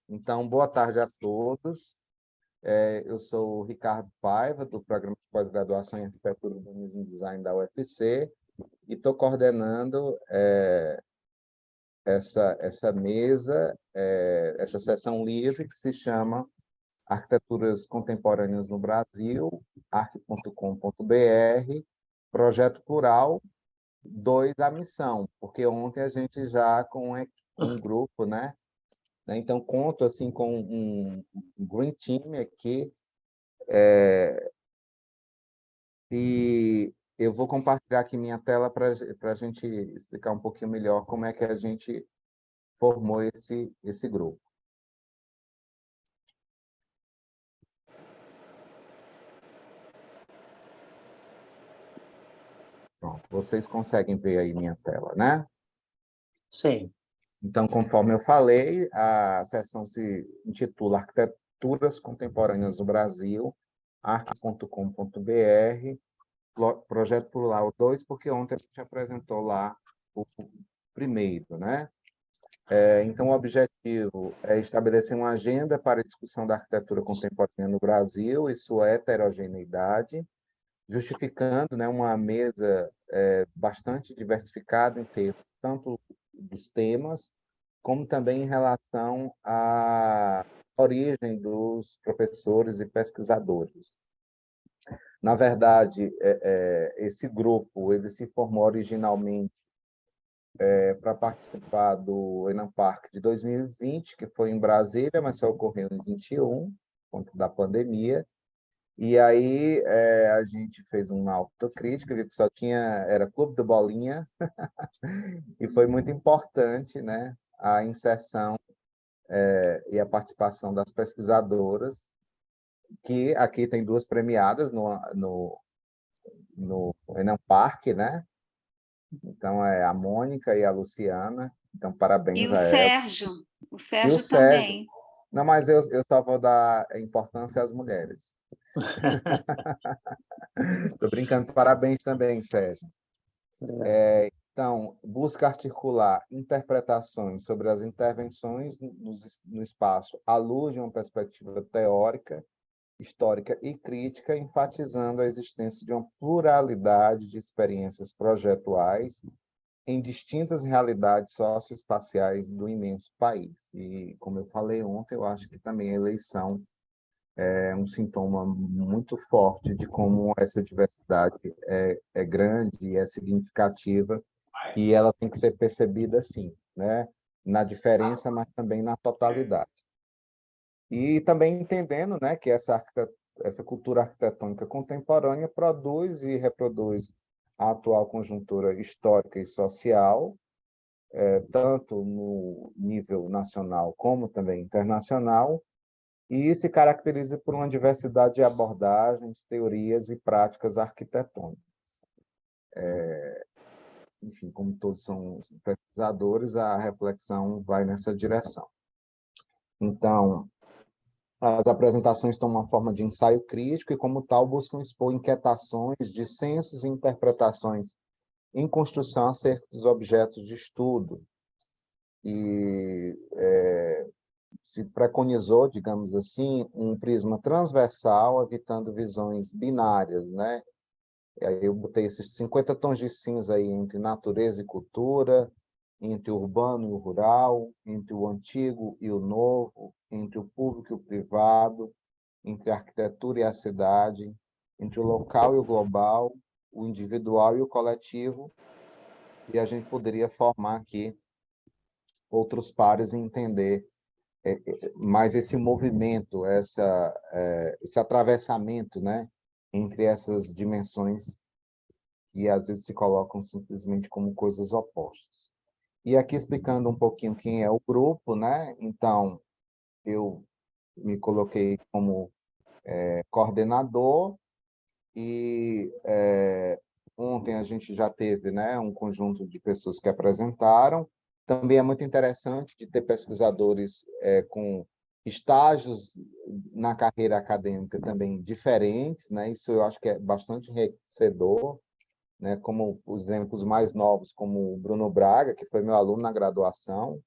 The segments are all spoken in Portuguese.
Então, boa tarde a todos. Eu sou o Ricardo Paiva, do Programa de Pós-Graduação em Arquitetura, Urbanismo e Design da UFC, e estou coordenando essa mesa, essa sessão livre que se chama Arquiteturas Contemporâneas no Brasil, arq.com.br, Projeto Plural 2, a missão, porque ontem a gente já com um grupo, né? Então, conto assim, com um green team aqui, e eu vou compartilhar aqui minha tela para a gente explicar um pouquinho melhor como é que a gente formou esse grupo. Pronto, vocês conseguem ver aí minha tela, né? Sim. Então, conforme eu falei, a sessão se intitula Arquiteturas Contemporâneas do Brasil, arq.com.br, Projeto Plural 2, porque ontem a gente apresentou lá o primeiro, né? Então, o objetivo é estabelecer uma agenda para a discussão da arquitetura contemporânea no Brasil e sua heterogeneidade, justificando, né, uma mesa bastante diversificada em termos tanto dos temas, como também em relação à origem dos professores e pesquisadores. Na verdade, esse grupo ele se formou originalmente para participar do Enam Park de 2020, que foi em Brasília, mas só ocorreu em 21, por conta da pandemia. E aí a gente fez uma autocrítica, viu que só era Clube do Bolinha, e foi muito importante, né, a inserção e a participação das pesquisadoras, que aqui tem duas premiadas no Enam Park, né? Então, é a Mônica e a Luciana. Então, parabéns E o a elas. Sérgio, o E o Sérgio Sérgio. também. Não, mas eu só vou dar importância às mulheres. Estou brincando. Parabéns também, Sérgio. Então, busca articular interpretações sobre as intervenções no espaço à luz de uma perspectiva teórica, histórica e crítica, enfatizando a existência de uma pluralidade de experiências projetuais em distintas realidades socioespaciais do imenso país. E, como eu falei ontem, eu acho que também a eleição é um sintoma muito forte de como essa diversidade é grande e é significativa, e ela tem que ser percebida assim, né? Na diferença, mas também na totalidade. E também entendendo, né, que essa cultura arquitetônica contemporânea produz e reproduz a atual conjuntura histórica e social, tanto no nível nacional como também internacional, e se caracteriza por uma diversidade de abordagens, teorias e práticas arquitetônicas. Enfim, como todos são pesquisadores, a reflexão vai nessa direção. Então, as apresentações tomam uma forma de ensaio crítico e, como tal, buscam expor inquietações, dissensos e interpretações em construção acerca dos objetos de estudo. E se preconizou, digamos assim, um prisma transversal, evitando visões binárias, né? E aí eu botei esses 50 tons de cinza aí entre natureza e cultura, entre o urbano e o rural, entre o antigo e o novo, entre o público e o privado, entre a arquitetura e a cidade, entre o local e o global, o individual e o coletivo, e a gente poderia formar aqui outros pares e entender mais esse movimento, esse atravessamento, né, entre essas dimensões que às vezes se colocam simplesmente como coisas opostas. E aqui explicando um pouquinho quem é o grupo, né? Então, eu me coloquei como coordenador e ontem a gente já teve, né, um conjunto de pessoas que apresentaram. Também é muito interessante de ter pesquisadores com estágios na carreira acadêmica também diferentes, né? Isso eu acho que é bastante enriquecedor, né? Como os exemplos mais novos, como o Bruno Braga, que foi meu aluno na graduação,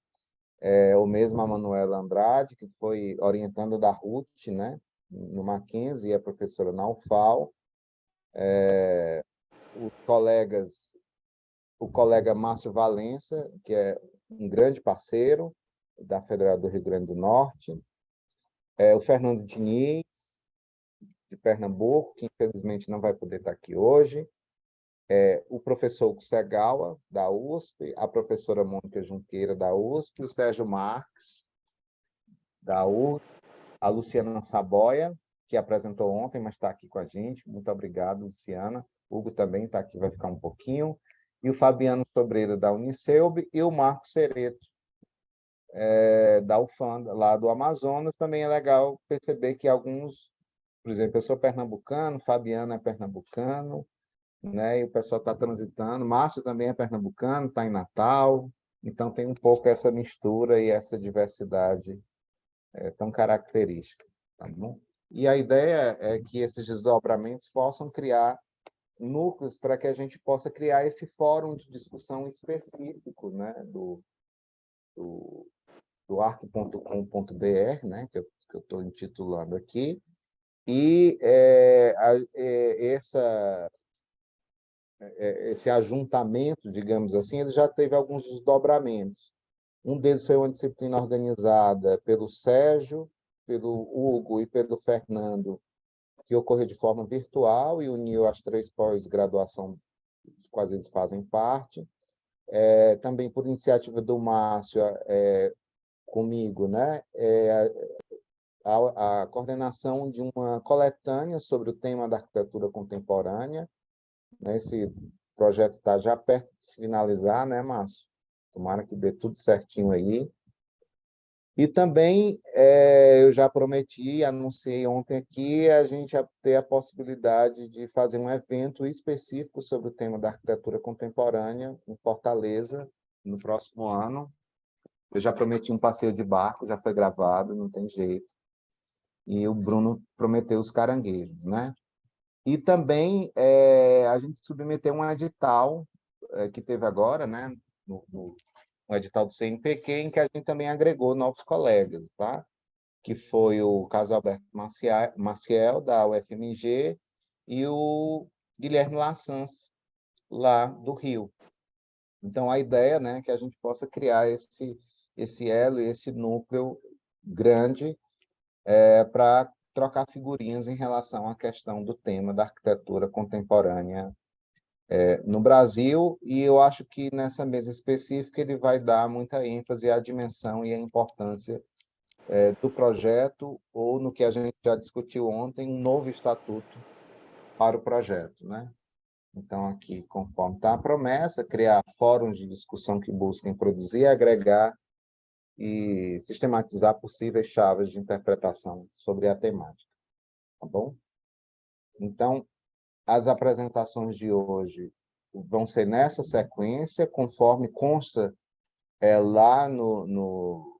ou mesmo a Manuela Andrade, que foi orientando da Ruth, né, no Mackenzie, e é professora na UFAL. Os colegas, o colega Márcio Valença, que é um grande parceiro da Federal do Rio Grande do Norte, o Fernando Diniz, de Pernambuco, que infelizmente não vai poder estar aqui hoje, o professor Kusegawa, da USP, a professora Mônica Junqueira, da USP, o Sérgio Marques, da USP, a Luciana Saboia, que apresentou ontem, mas está aqui com a gente. Muito obrigado, Luciana. O Hugo também está aqui, vai ficar um pouquinho. E o Fabiano Sobreira, da Unicelb, e o Marco Cereto, da UFAM, lá do Amazonas. Também é legal perceber que alguns, por exemplo, eu sou pernambucano, Fabiano é pernambucano, né? E o pessoal está transitando. Márcio também é pernambucano, está em Natal. Então, tem um pouco essa mistura e essa diversidade tão característica. Tá bom? E a ideia é que esses desdobramentos possam criar núcleos para que a gente possa criar esse fórum de discussão específico, né, do arc.com.br, né, que eu estou intitulando aqui, e esse ajuntamento, digamos assim, ele já teve alguns desdobramentos. Um deles foi uma disciplina organizada pelo Sérgio, pelo Hugo e pelo Fernando, que ocorreu de forma virtual e uniu as 3 pós-graduação dos quais eles fazem parte. Também por iniciativa do Márcio, comigo, né? A coordenação de uma coletânea sobre o tema da arquitetura contemporânea, né? Esse projeto está já perto de se finalizar, né, Márcio? Tomara que dê tudo certinho aí. E também eu já prometi, anunciei ontem aqui, a gente ter a possibilidade de fazer um evento específico sobre o tema da arquitetura contemporânea em Fortaleza, no próximo ano. Eu já prometi um passeio de barco, já foi gravado, não tem jeito. E o Bruno prometeu os caranguejos, né? E também a gente submeteu um edital que teve agora, né? Um edital do CNPq, em que a gente também agregou novos colegas, tá? Que foi o Caso Alberto Maciel, da UFMG, e o Guilherme Lassans, lá do Rio. Então, a ideia, né, é que a gente possa criar esse elo, esse núcleo grande para trocar figurinhas em relação à questão do tema da arquitetura contemporânea no Brasil, e eu acho que nessa mesa específica ele vai dar muita ênfase à dimensão e à importância do projeto, ou no que a gente já discutiu ontem, um novo estatuto para o projeto, né? Então, aqui, conforme está a promessa, criar fóruns de discussão que busquem produzir, agregar e sistematizar possíveis chaves de interpretação sobre a temática, tá bom? Então, as apresentações de hoje vão ser nessa sequência, conforme consta lá no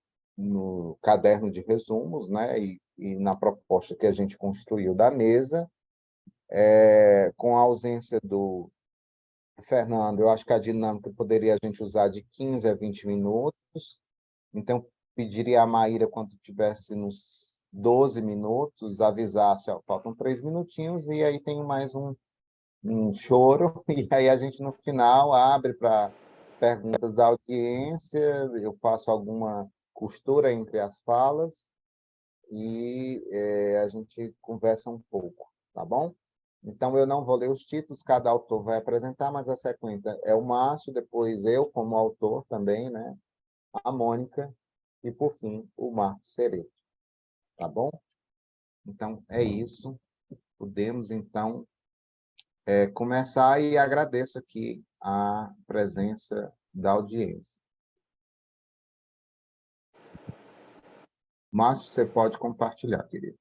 caderno de resumos, né? E na proposta que a gente construiu da mesa, com a ausência do Fernando, eu acho que a dinâmica poderia a gente usar de 15 a 20 minutos, então pediria a Maíra, quando tivesse nos 12 minutos, avisasse, ó, faltam 3 minutinhos, e aí tem mais um choro, e aí a gente, no final, abre para perguntas da audiência, eu faço alguma costura entre as falas, e a gente conversa um pouco, tá bom? Então, eu não vou ler os títulos, cada autor vai apresentar, mas a sequência é o Márcio, depois eu, como autor também, né? A Mônica, e, por fim, o Marcos Cereto, tá bom? Então, é isso. Podemos, então, começar, e agradeço aqui a presença da audiência. Márcio, você pode compartilhar, querido.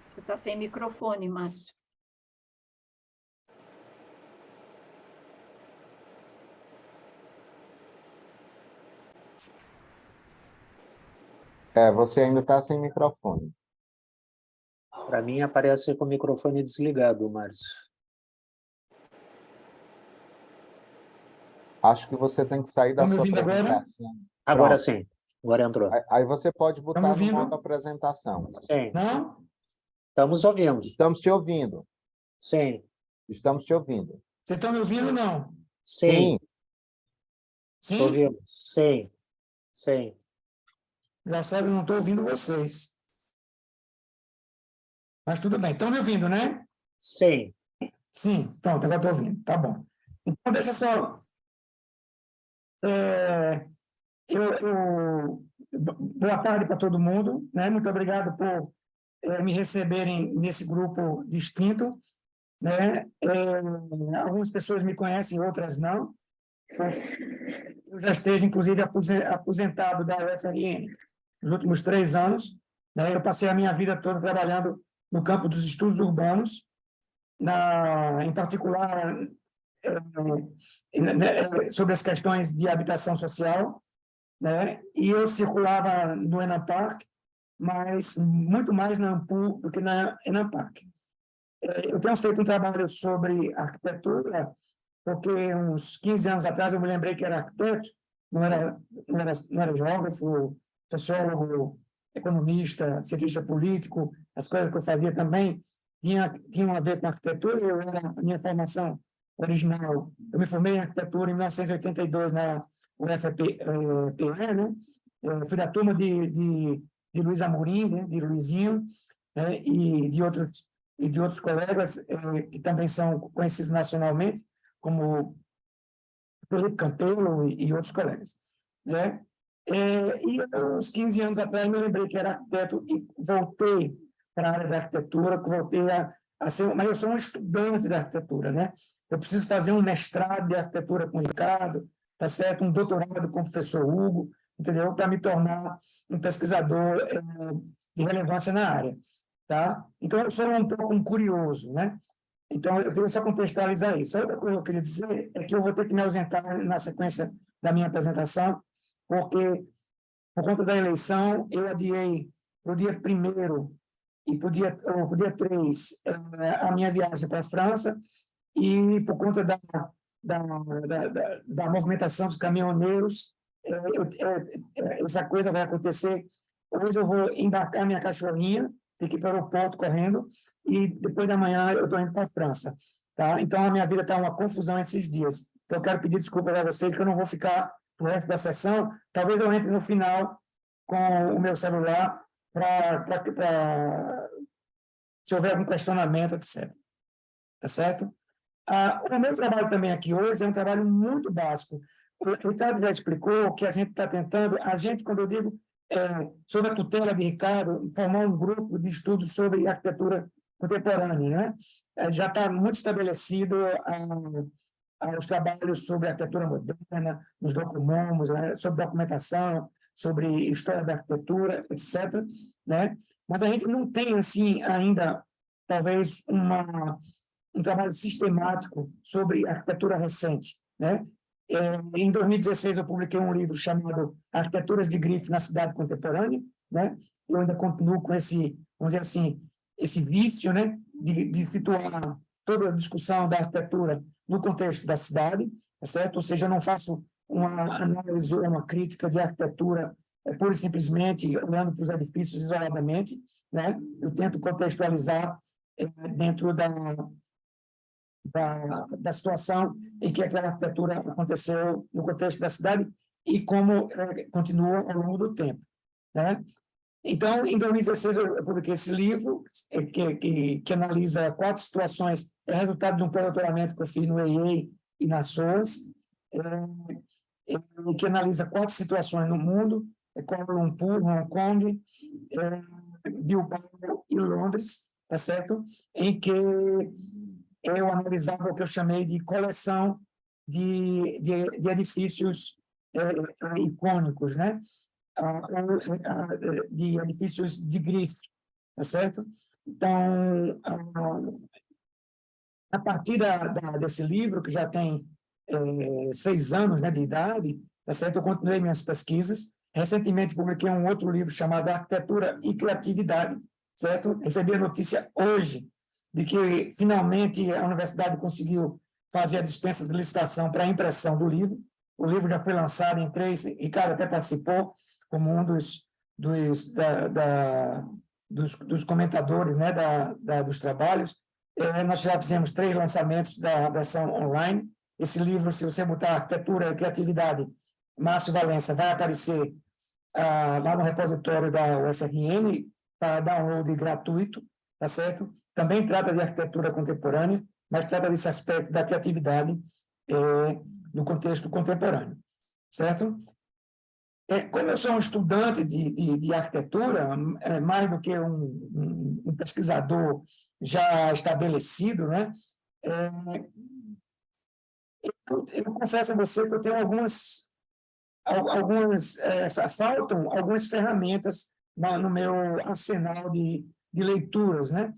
Você está sem microfone, Márcio. Você ainda está sem microfone. Para mim, aparece com o microfone desligado, Márcio. Acho que você tem que sair da Estão me sua ouvindo agora? apresentação. Agora Pronto. sim. Agora entrou. Aí você pode Estão me botar no modo ouvindo? apresentação. Sim. Não? Estamos ouvindo. Estamos te ouvindo. Sim. Estamos te ouvindo. Vocês estão me ouvindo ou não? Sim. Sim? Ouvimos. Sim. Sim. Engraçado, eu não estou ouvindo vocês. Mas tudo bem. Estão me ouvindo, né? Sim. Sim, pronto, agora estou ouvindo. Tá bom. Então, deixa só. Boa tarde para todo mundo, né? Muito obrigado por me receberem nesse grupo distinto, né? Algumas pessoas me conhecem, outras não. Eu já esteja, inclusive, aposentado da UFRN nos últimos 3 anos, né? Eu passei a minha vida toda trabalhando no campo dos estudos urbanos, em particular sobre as questões de habitação social, né? E eu circulava no Enapark, mas muito mais na AMPU do que na Enapark. Eu tenho feito um trabalho sobre arquitetura, porque uns 15 anos atrás eu me lembrei que era arquiteto, não era geógrafo, sociólogo, economista, cientista político, as coisas que eu fazia também tinham a ver com arquitetura. A minha formação original, eu me formei em arquitetura em 1982 na UFPE, né? Fui da turma de Luiz Amorim, né? De Luizinho, né? E de outros colegas que também são conhecidos nacionalmente, como Felipe Campelo e outros colegas, né? E uns 15 anos atrás me lembrei que era arquiteto e voltei para a área da arquitetura, voltei a ser, mas eu sou um estudante da arquitetura, né? Eu preciso fazer um mestrado de arquitetura com o Ricardo, tá certo? Um doutorado com o professor Hugo, entendeu? Para me tornar um pesquisador de relevância na área, tá? Então eu sou um pouco um curioso, né? Então, eu queria só contextualizar isso. A outra coisa que eu queria dizer é que eu vou ter que me ausentar na sequência da minha apresentação, porque, por conta da eleição, eu adiei para o dia 1º e para o dia 3 a minha viagem para a França, e por conta da movimentação dos caminhoneiros, essa coisa vai acontecer. Hoje eu vou embarcar minha cachorrinha, tem que ir para o aeroporto correndo, e depois da manhã eu estou indo para a França. Tá? Então, a minha vida está uma confusão esses dias. Então, eu quero pedir desculpa para vocês, que eu não vou ficar para o resto da sessão. Talvez eu entre no final com o meu celular se houver algum questionamento, etc. Tá certo? O meu trabalho também aqui hoje é um trabalho muito básico. O Ricardo já explicou que a gente está tentando, quando eu digo sob a tutela de Ricardo, formar um grupo de estudos sobre arquitetura contemporânea, né? Já está muito estabelecido os trabalhos sobre arquitetura moderna, nos documumos, né? Sobre documentação, sobre história da arquitetura, etc., né? Mas a gente não tem, assim, ainda, talvez, um trabalho sistemático sobre arquitetura recente, né? Em 2016, eu publiquei um livro chamado Arquiteturas de Grife na Cidade Contemporânea, né? Eu ainda continuo com esse, vamos dizer assim, esse vício, né? De situar toda a discussão da arquitetura no contexto da cidade, tá certo? Ou seja, eu não faço uma análise ou uma crítica de arquitetura pura e simplesmente olhando para os edifícios isoladamente, né? Eu tento contextualizar dentro da situação em que aquela arquitetura aconteceu no contexto da cidade e como continua ao longo do tempo, né? Então, em 2016, eu publiquei esse livro que analisa 4 situações, resultado de um pré-doutoramento que eu fiz no EIA e na SOAS, que analisa 4 situações no mundo, Kuala Lumpur, Hong Kong, Bilbao e Londres, tá certo? Em que eu analisava o que eu chamei de coleção de edifícios icônicos, né? De edifícios de grife, tá certo? Então, a partir desse livro, que já tem 6 anos, né, de idade, tá certo? Eu continuei minhas pesquisas. Recentemente publiquei um outro livro chamado Arquitetura e Criatividade, certo? Recebi a notícia hoje de que, finalmente, a universidade conseguiu fazer a dispensa de licitação para a impressão do livro. O livro já foi lançado em 3, Ricardo até participou como um dos comentadores, né, dos trabalhos. Nós já fizemos 3 lançamentos da versão online. Esse livro, se você botar arquitetura e criatividade, Márcio Valença, vai aparecer lá no repositório da UFRN para download gratuito, tá certo? Também trata de arquitetura contemporânea, mas trata desse aspecto da criatividade no contexto contemporâneo, certo? Como eu sou um estudante de arquitetura, mais do que um pesquisador já estabelecido, né? Eu confesso a você que eu tenho faltam algumas ferramentas no meu arsenal de leituras, né?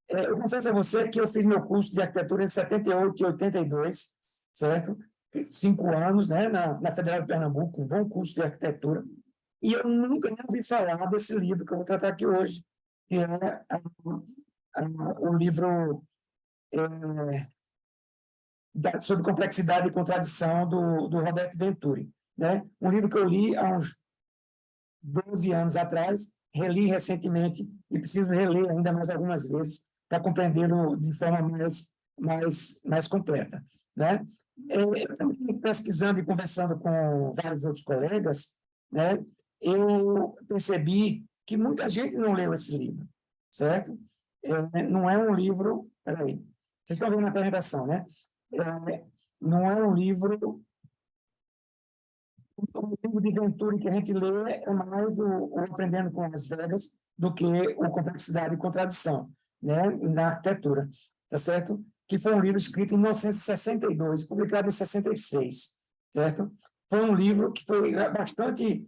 Eu confesso a você que eu fiz meu curso de arquitetura em 78 e 82, certo? 5 anos, né, na Federal de Pernambuco, um bom curso de arquitetura, e eu nunca nem ouvi falar desse livro que eu vou tratar aqui hoje, que é o livro sobre complexidade e contradição do Roberto Venturi, né? Um livro que eu li há uns 12 anos atrás, reli recentemente e preciso reler ainda mais algumas vezes para compreendê-lo de forma mais completa, né? Eu também, pesquisando e conversando com vários outros colegas, né, eu percebi que muita gente não leu esse livro, certo? Não é um livro... Peraí, vocês estão vendo na apresentação, né? Não é um livro... O livro de Venturi que a gente lê é mais o Aprendendo com Las Vegas do que o Complexidade e Contradição, né, na arquitetura, tá certo? Que foi um livro escrito em 1962, publicado em 66, certo? Foi um livro que foi bastante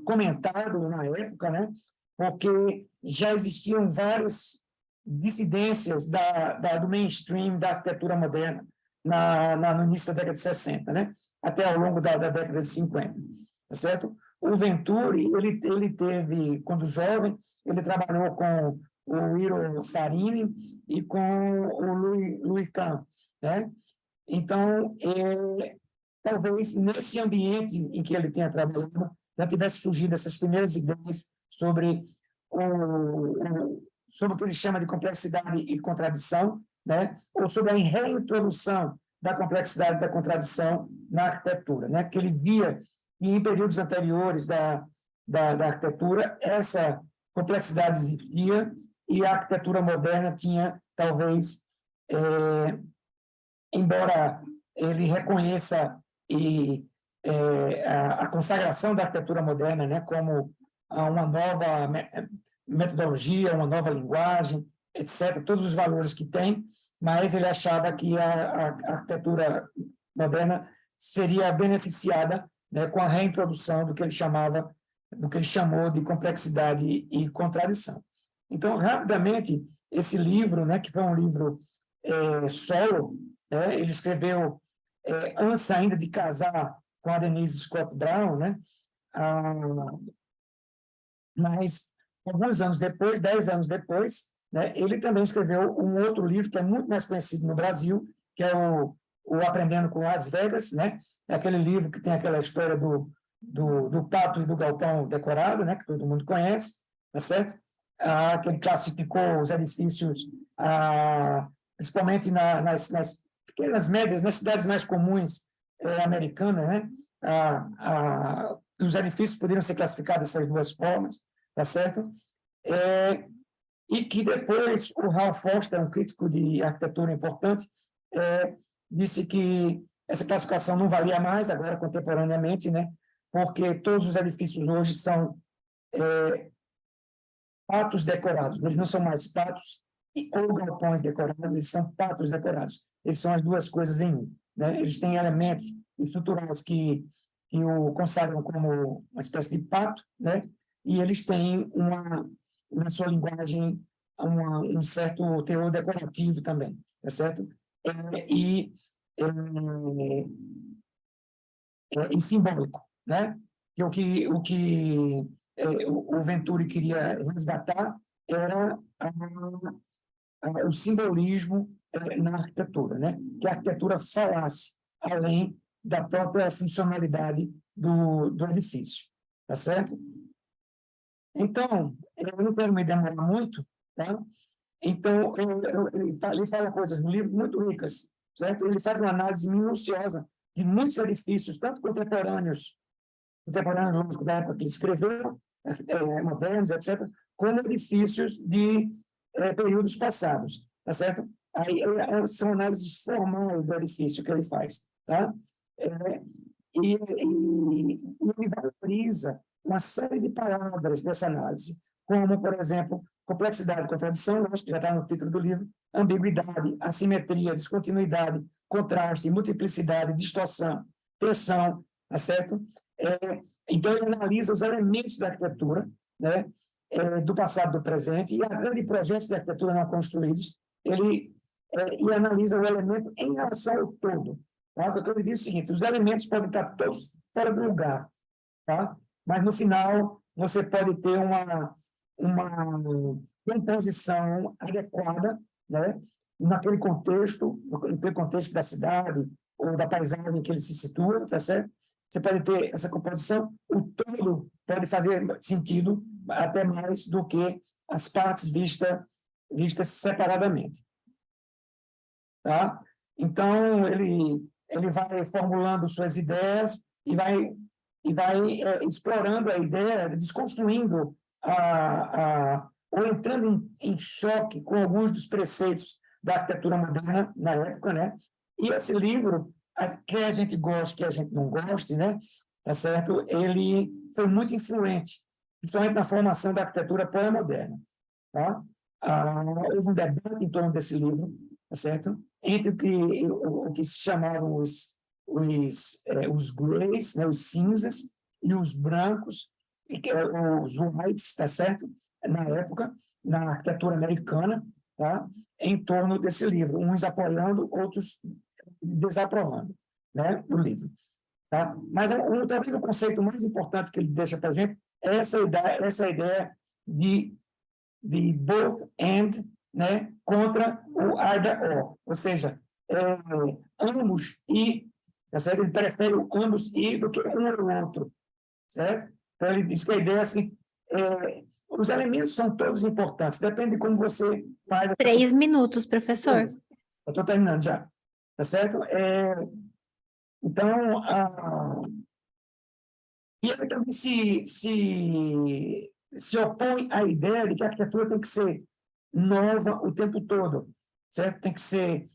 comentado na época, né? Porque já existiam várias dissidências do mainstream da arquitetura moderna no início da década de 60, né? Até ao longo da década de 50, tá certo? O Venturi, ele teve, quando jovem, ele trabalhou com o Iro Sarini e com o Louis Kahn, né? Então, talvez nesse ambiente em que ele tenha trabalhado, já tivesse surgido essas primeiras ideias sobre o que ele chama de complexidade e contradição, né? Ou sobre a reintrodução da complexidade e da contradição na arquitetura, né? Que ele via em períodos anteriores da arquitetura essa complexidade existia e a arquitetura moderna tinha, talvez, embora ele reconheça a consagração da arquitetura moderna, né, como uma nova metodologia, uma nova linguagem, etc., todos os valores que tem, mas ele achava que a arquitetura moderna seria beneficiada, né, com a reintrodução do que ele chamou de complexidade e contradição. Então, rapidamente, esse livro, né, que foi um livro solo, né, ele escreveu antes ainda de casar com a Denise Scott Brown, né, mas alguns anos depois, 10 anos depois, né, ele também escreveu um outro livro que é muito mais conhecido no Brasil, que é o Aprendendo com Las Vegas, né, é aquele livro que tem aquela história do pato e do galpão decorado, né, que todo mundo conhece, tá certo? Que ele classificou os edifícios, principalmente nas pequenas médias, nas cidades mais comuns americanas, né? Os edifícios poderiam ser classificados dessas duas formas, tá certo? E que depois o Ralph Foster, um crítico de arquitetura importante, disse que essa classificação não valia mais agora contemporaneamente, né? Porque todos os edifícios hoje são patos decorados, eles não são mais patos ou galpões decorados, eles são patos decorados. Eles são as duas coisas em um, né? Eles têm elementos estruturais que o consagram como uma espécie de pato, né? E eles têm na sua linguagem um certo teor decorativo também, tá certo? E simbólico, né? Que o Venturi queria resgatar era o simbolismo na arquitetura, né? Que a arquitetura falasse além da própria funcionalidade do edifício, tá certo? Então, eu não quero me demorar muito, tá? Então, ele fala coisas no livro muito ricas, certo? Ele faz uma análise minuciosa de muitos edifícios, tanto contemporâneos, lógico, da época que ele escreveu, modernos, etc., como edifícios de períodos passados, tá certo? Aí são análises formais do edifício que ele faz, tá? E ele valoriza uma série de palavras dessa análise, como, por exemplo, complexidade, contradição, acho que já está no título do livro, ambiguidade, assimetria, descontinuidade, contraste, multiplicidade, distorção, tensão, tá certo? Então, ele analisa os elementos da arquitetura, né, do passado, do presente, e a grande projetos de arquitetura não construídos, ele e analisa o elemento em relação ao todo. Tá? Porque ele diz o seguinte, os elementos podem estar todos fora do lugar, tá? Mas, no final, você pode ter uma composição adequada, né, naquele contexto da cidade ou da paisagem que ele se situa, tá certo? Você pode ter essa composição, o todo pode fazer sentido até mais do que as partes vistas separadamente. Tá? Então, ele vai formulando suas ideias e vai explorando a ideia, desconstruindo ou entrando em choque com alguns dos preceitos da arquitetura moderna na época, né? E esse livro, quer a gente goste, quer a gente não goste, né? Tá certo? Ele foi muito influente, principalmente na formação da arquitetura pós-moderna, tá? Houve um debate em torno desse livro, tá certo? Entre o que se chamavam os greys, né? Os cinzas, e os brancos, os whites, tá certo? Na época, na arquitetura americana, tá? Em torno desse livro, uns apoiando, outros desaprovando, né? O livro. Tá? Mas talvez o conceito mais importante que ele deixa para a gente é essa ideia de both and, né? Contra o either or, ou seja, ambos e, tá certo? Ele prefere o ambos e do que um ou outro, certo? Então, ele diz que a ideia é assim, os elementos são todos importantes, depende de como você faz... 3 minutos, professor. Eu estou terminando já, tá certo? Então, e ele também se opõe à ideia de que a arquitetura tem que ser nova o tempo todo, certo? Tem que ser...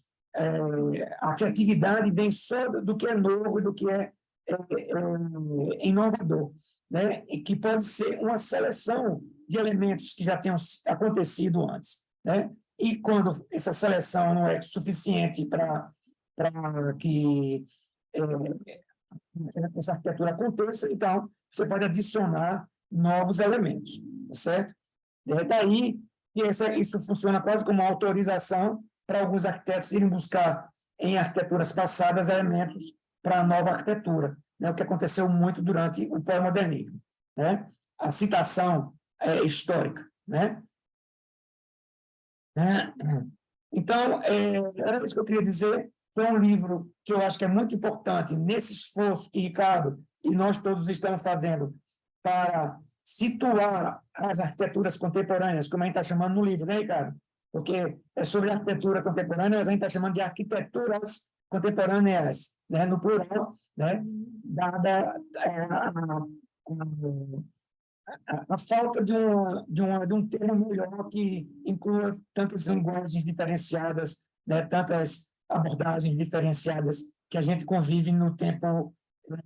a criatividade vem só do que é novo e do que é inovador, né? E que pode ser uma seleção de elementos que já tenham acontecido antes, né? E quando essa seleção não é suficiente para que essa arquitetura aconteça, então você pode adicionar novos elementos, certo? Daí que isso funciona quase como uma autorização para alguns arquitetos irem buscar em arquiteturas passadas elementos para a nova arquitetura, né? O que aconteceu muito durante o pós-modernismo, né? A citação histórica, né? Então, era isso que eu queria dizer. É um livro que eu acho que é muito importante nesse esforço que Ricardo e nós todos estamos fazendo para situar as arquiteturas contemporâneas, como a gente está chamando no livro, né, Ricardo? Porque é sobre arquitetura contemporânea, mas a gente está chamando de arquiteturas contemporâneas, né, no plural, né, dada a falta de um termo melhor que inclua tantas linguagens diferenciadas, né, tantas abordagens diferenciadas que a gente convive no tempo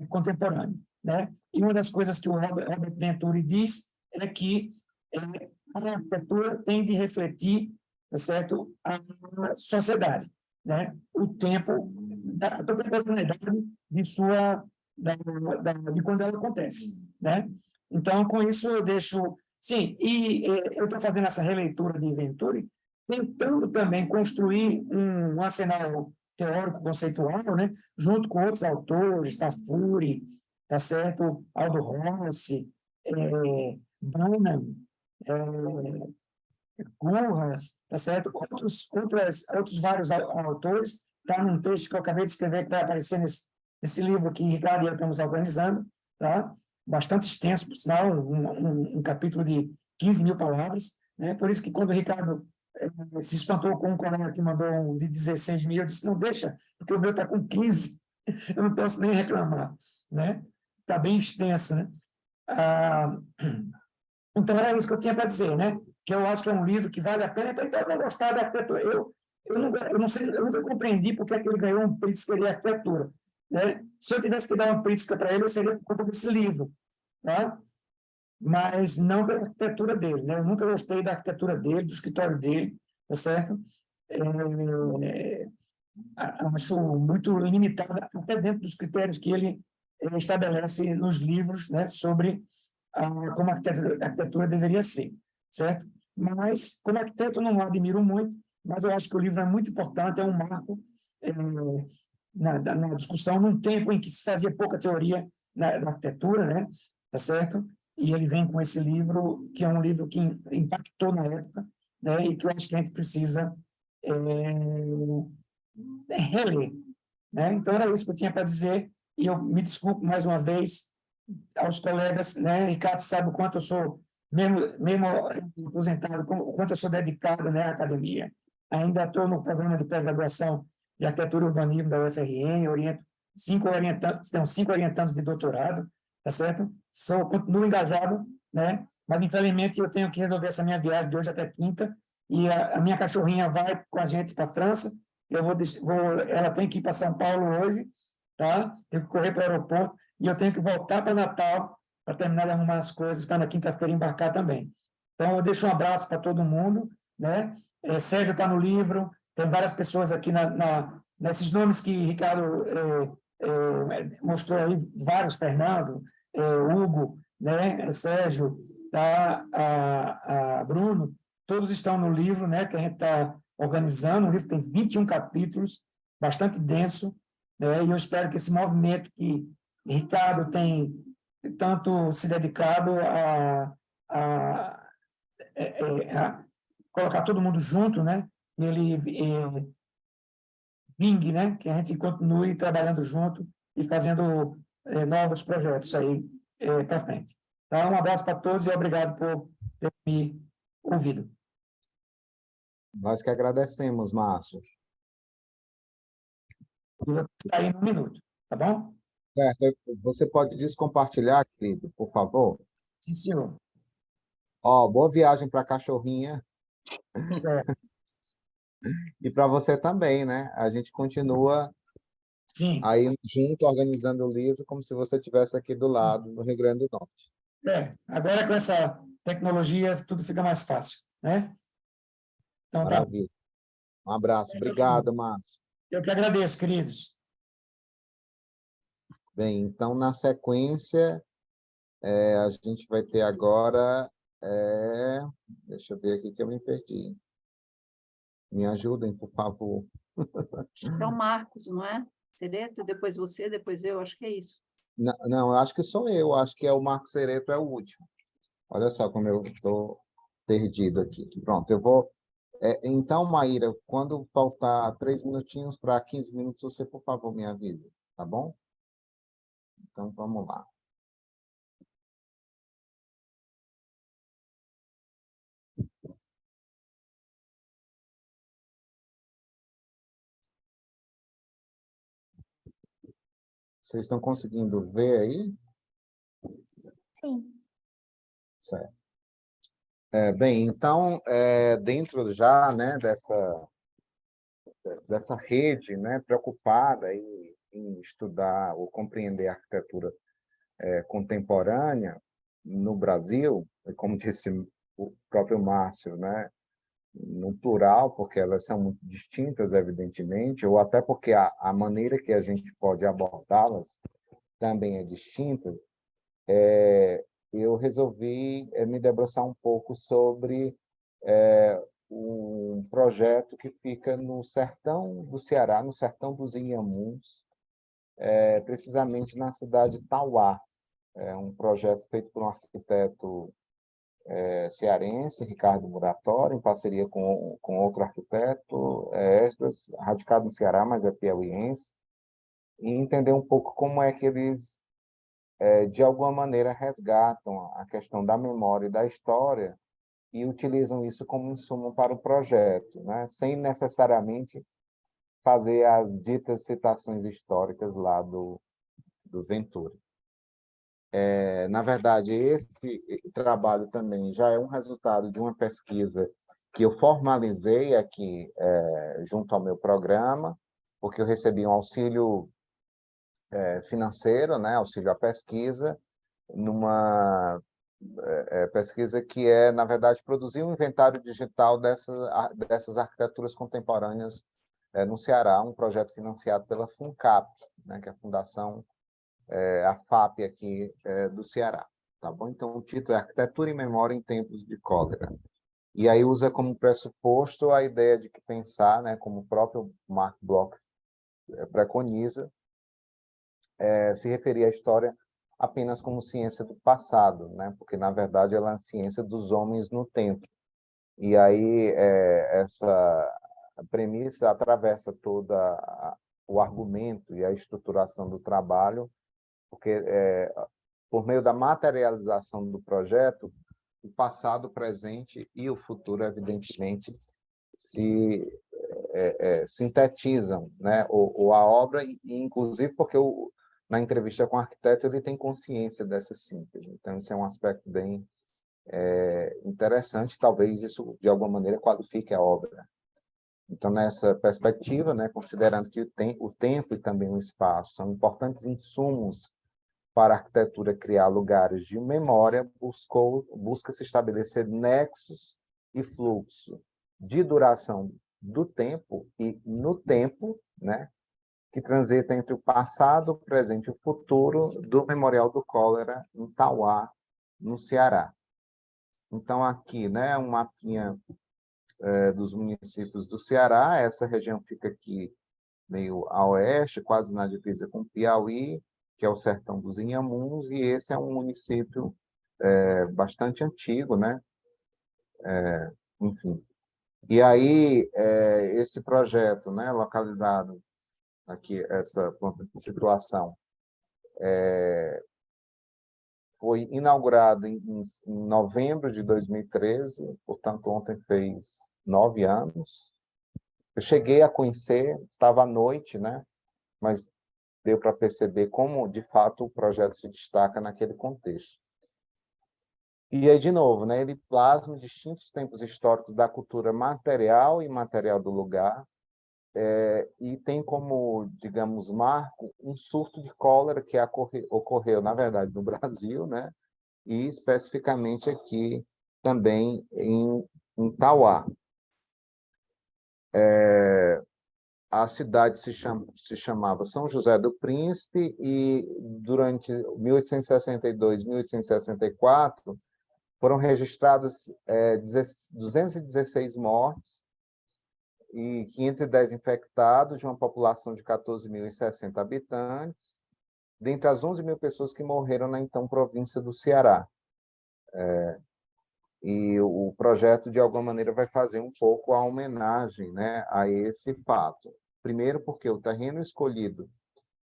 contemporâneo, né? E uma das coisas que o Robert Venturi diz é que a arquitetura tem de refletir, tá certo, a sociedade, né? O tempo da contemporaneidade de quando ela acontece, né? Então, com isso, eu deixo... Sim, e eu estou fazendo essa releitura de Venturi, tentando também construir um arsenal teórico conceitual, né, junto com outros autores, Tafuri, tá certo? Aldo Rossi, Branham, Gurras, tá certo? Outros vários autores, está num texto que eu acabei de escrever, que vai aparecer nesse livro que Ricardo e eu estamos organizando, tá? Bastante extenso, por sinal, um capítulo de 15 mil palavras, né? Por isso que quando o Ricardo se espantou com um colega que mandou um de 16 mil, eu disse, não deixa, porque o meu está com 15, eu não posso nem reclamar, né? Está bem extenso, né? Ah, então, era isso que eu tinha para dizer, né? Que eu acho que é um livro que vale a pena, então eu não gostar da arquitetura. Eu não sei, eu nunca compreendi porque é que ele ganhou um Pritzker de arquitetura, né? Se eu tivesse que dar um Pritzker para ele, seria por conta desse livro, tá? Mas não pela arquitetura dele, né? Eu nunca gostei da arquitetura dele, do escritório dele, tá certo? Acho muito limitada, até dentro dos critérios que ele estabelece nos livros, né, sobre como a arquitetura deveria ser, certo? Mas, como arquiteto, eu não o admiro muito, mas eu acho que o livro é muito importante, é um marco na discussão, num tempo em que se fazia pouca teoria na arquitetura, né, tá certo? E ele vem com esse livro, que é um livro que impactou na época, né, e que eu acho que a gente precisa reler, né? Então, era isso que eu tinha para dizer, e eu me desculpo mais uma vez aos colegas, né? Ricardo sabe o quanto eu sou, mesmo aposentado, o quanto eu sou dedicado, né, à academia. Ainda estou no programa de pós-graduação de arquitetura e urbanismo da UFRN, oriento 5 orientantes de doutorado, tá certo? Continuo engajado, né? Mas, infelizmente, eu tenho que resolver essa minha viagem de hoje até quinta, e a minha cachorrinha vai com a gente para a França. Ela tem que ir para São Paulo hoje, tá? Tem que correr para o aeroporto, e eu tenho que voltar para Natal para terminar de arrumar as coisas para na quinta-feira embarcar também. Então, eu deixo um abraço para todo mundo, né? Sérgio está no livro, tem várias pessoas aqui nesses nomes que Ricardo mostrou aí, vários, Fernando, Hugo, né? Sérgio, tá? Bruno, todos estão no livro, né? Que a gente está organizando. O livro tem 21 capítulos, bastante denso, né? E eu espero que esse movimento que Ricardo tem tanto se dedicado a colocar todo mundo junto, né? Ele vingue, né? Que a gente continue trabalhando junto e fazendo novos projetos aí para frente. Então, um abraço para todos e obrigado por ter me ouvido. Nós que agradecemos, Márcio. Eu vou sair num minuto, tá bom? Certo, você pode descompartilhar, querido, por favor? Sim, senhor. Ó, boa viagem para a cachorrinha É, e para você também, né? A gente continua sim, aí junto, organizando o livro, como se você estivesse aqui do lado, no Rio Grande do Norte. agora com essa tecnologia tudo fica mais fácil, né? Então tá, Maravilha. Um abraço. Obrigado, Márcio. eu que agradeço, queridos. Bem, então, na sequência, a gente vai ter agora... deixa eu ver aqui que eu me perdi. Me ajudem, por favor. Então, Marcos, não é? Sereto, depois você, depois eu, acho que é isso. Não, eu acho que sou eu. Acho que é o Marcos Cereto, é o último. Olha só como eu estou perdido aqui. Pronto, eu vou... então, Maíra, quando faltar 3 minutinhos para 15 minutos, você, por favor, me avisa, tá bom? Então, vamos lá. Vocês estão conseguindo ver aí? Sim. Certo. Bem, então, dentro já, né, dessa rede, né, preocupada em estudar ou compreender a arquitetura contemporânea no Brasil, e como disse o próprio Márcio, né, no plural, porque elas são muito distintas, evidentemente, ou até porque a maneira que a gente pode abordá-las também é distinta, eu resolvi me debruçar um pouco sobre um projeto que fica no sertão do Ceará, no sertão dos Inhamuns, precisamente na cidade de Tauá. É um projeto feito por um arquiteto cearense, Ricardo Muratori, em parceria com outro arquiteto, Esdras, radicado no Ceará, mas é piauiense, e entender um pouco como é que eles, de alguma maneira, resgatam a questão da memória e da história e utilizam isso como insumo para o projeto, né? Sem necessariamente fazer as ditas citações históricas lá do Venturi. Na verdade, esse trabalho também já é um resultado de uma pesquisa que eu formalizei aqui junto ao meu programa, porque eu recebi um auxílio financeiro, né, auxílio à pesquisa, numa pesquisa que na verdade, produzir um inventário digital dessas arquiteturas contemporâneas no Ceará, um projeto financiado pela FUNCAP, né, que é a Fundação a FAP aqui do Ceará, tá bom? Então, o título é Arquitetura e Memória em Tempos de Cólera. E aí usa como pressuposto a ideia de que pensar, né, como o próprio Mark Bloch preconiza, se referir à história apenas como ciência do passado, né? Porque, na verdade, ela é a ciência dos homens no tempo. E aí essa premissa atravessa toda o argumento e a estruturação do trabalho, porque por meio da materialização do projeto, o passado, o presente e o futuro, evidentemente, se sintetizam, né? Ou a obra, e inclusive porque na entrevista com o arquiteto ele tem consciência dessa síntese. Então, isso é um aspecto bem interessante, talvez isso, de alguma maneira, qualifique a obra. Então, nessa perspectiva, né, considerando que o tempo e também o espaço são importantes insumos para a arquitetura criar lugares de memória, busca-se estabelecer nexos e fluxo de duração do tempo e no tempo, né, que transita entre o passado, o presente e o futuro do Memorial do Cólera, em Tauá, no Ceará. Então, aqui, né, um mapinha dos municípios do Ceará. Essa região fica aqui meio a oeste, quase na divisa com Piauí, que é o sertão dos Inhamuns, e esse é um município bastante antigo, né? Enfim. E aí, esse projeto, né, localizado aqui, essa situação, foi inaugurado em novembro de 2013, portanto, ontem fez 9 anos. Eu cheguei a conhecer, estava à noite, né? Mas deu para perceber como, de fato, o projeto se destaca naquele contexto. E aí, de novo, né, ele plasma distintos tempos históricos da cultura material e imaterial do lugar, e tem como, digamos, marco um surto de cólera que ocorreu, na verdade, no Brasil, né, e especificamente aqui também em Tauá. A cidade se chamava São José do Príncipe, e durante 1862 e 1864 foram registradas 216 mortes e 510 infectados, de uma população de 14.060 habitantes, dentre as 11.000 pessoas que morreram na então província do Ceará. E o projeto, de alguma maneira, vai fazer um pouco a homenagem, né, a esse fato. Primeiro, porque o terreno escolhido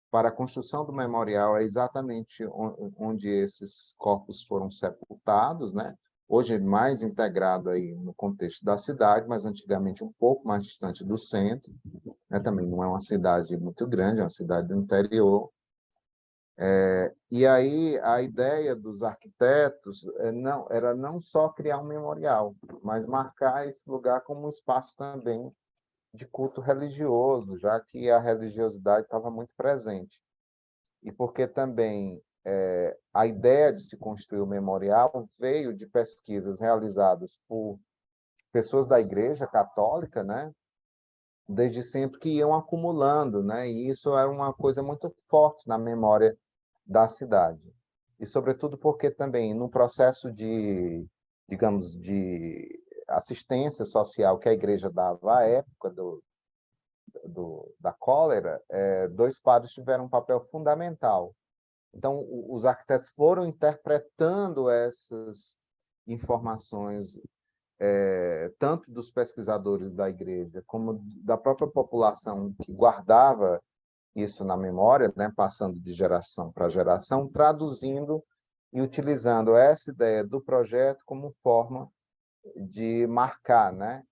para a construção do memorial é exatamente onde esses corpos foram sepultados, né? Hoje mais integrado aí no contexto da cidade, mas antigamente um pouco mais distante do centro, né? Também não é uma cidade muito grande, é uma cidade do interior. E aí a ideia dos arquitetos era não só criar um memorial, mas marcar esse lugar como um espaço também de culto religioso, já que a religiosidade estava muito presente. E porque também a ideia de se construir o memorial veio de pesquisas realizadas por pessoas da Igreja Católica, né? Desde sempre, que iam acumulando, né? E isso era uma coisa muito forte na memória da cidade. E, sobretudo, porque também no processo de, digamos, de assistência social que a Igreja dava à época da cólera, 2 padres tiveram um papel fundamental. Então, os arquitetos foram interpretando informações tanto dos pesquisadores da igreja como da própria população que guardava isso na memória, né, passando de geração para geração, traduzindo e utilizando essa ideia do projeto como forma de marcar, né?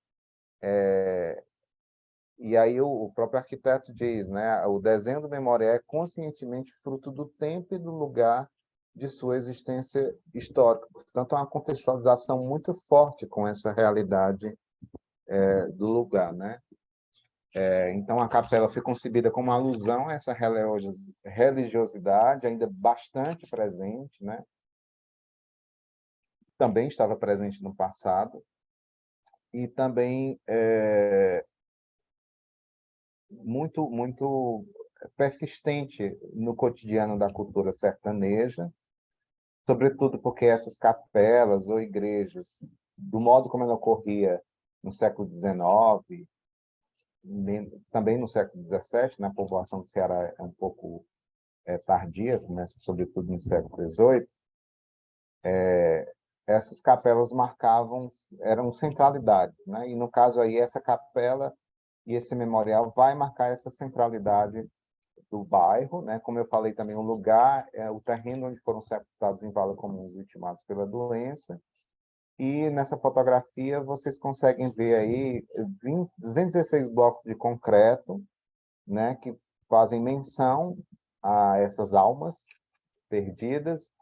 E aí o próprio arquiteto diz, né, o desenho do memorial é conscientemente fruto do tempo e do lugar de sua existência histórica. Portanto, é uma contextualização muito forte com essa realidade do lugar, né? Então, a capela foi concebida como alusão a essa religiosidade ainda bastante presente, né? Também estava presente no passado, e também muito persistente no cotidiano da cultura sertaneja, sobretudo porque essas capelas ou igrejas, do modo como ela ocorria no século XIX, também no século XVII, na população do Ceará é um pouco tardia, começa sobretudo no século XVIII, essas capelas eram centralidades, né? E no caso aí, essa capela e esse memorial vai marcar essa centralidade do bairro, né? Como eu falei também, o lugar, o terreno onde foram sepultados em vala comuns vitimados pela doença. E nessa fotografia vocês conseguem ver aí 216 blocos de concreto, né, que fazem menção a essas almas perdidas,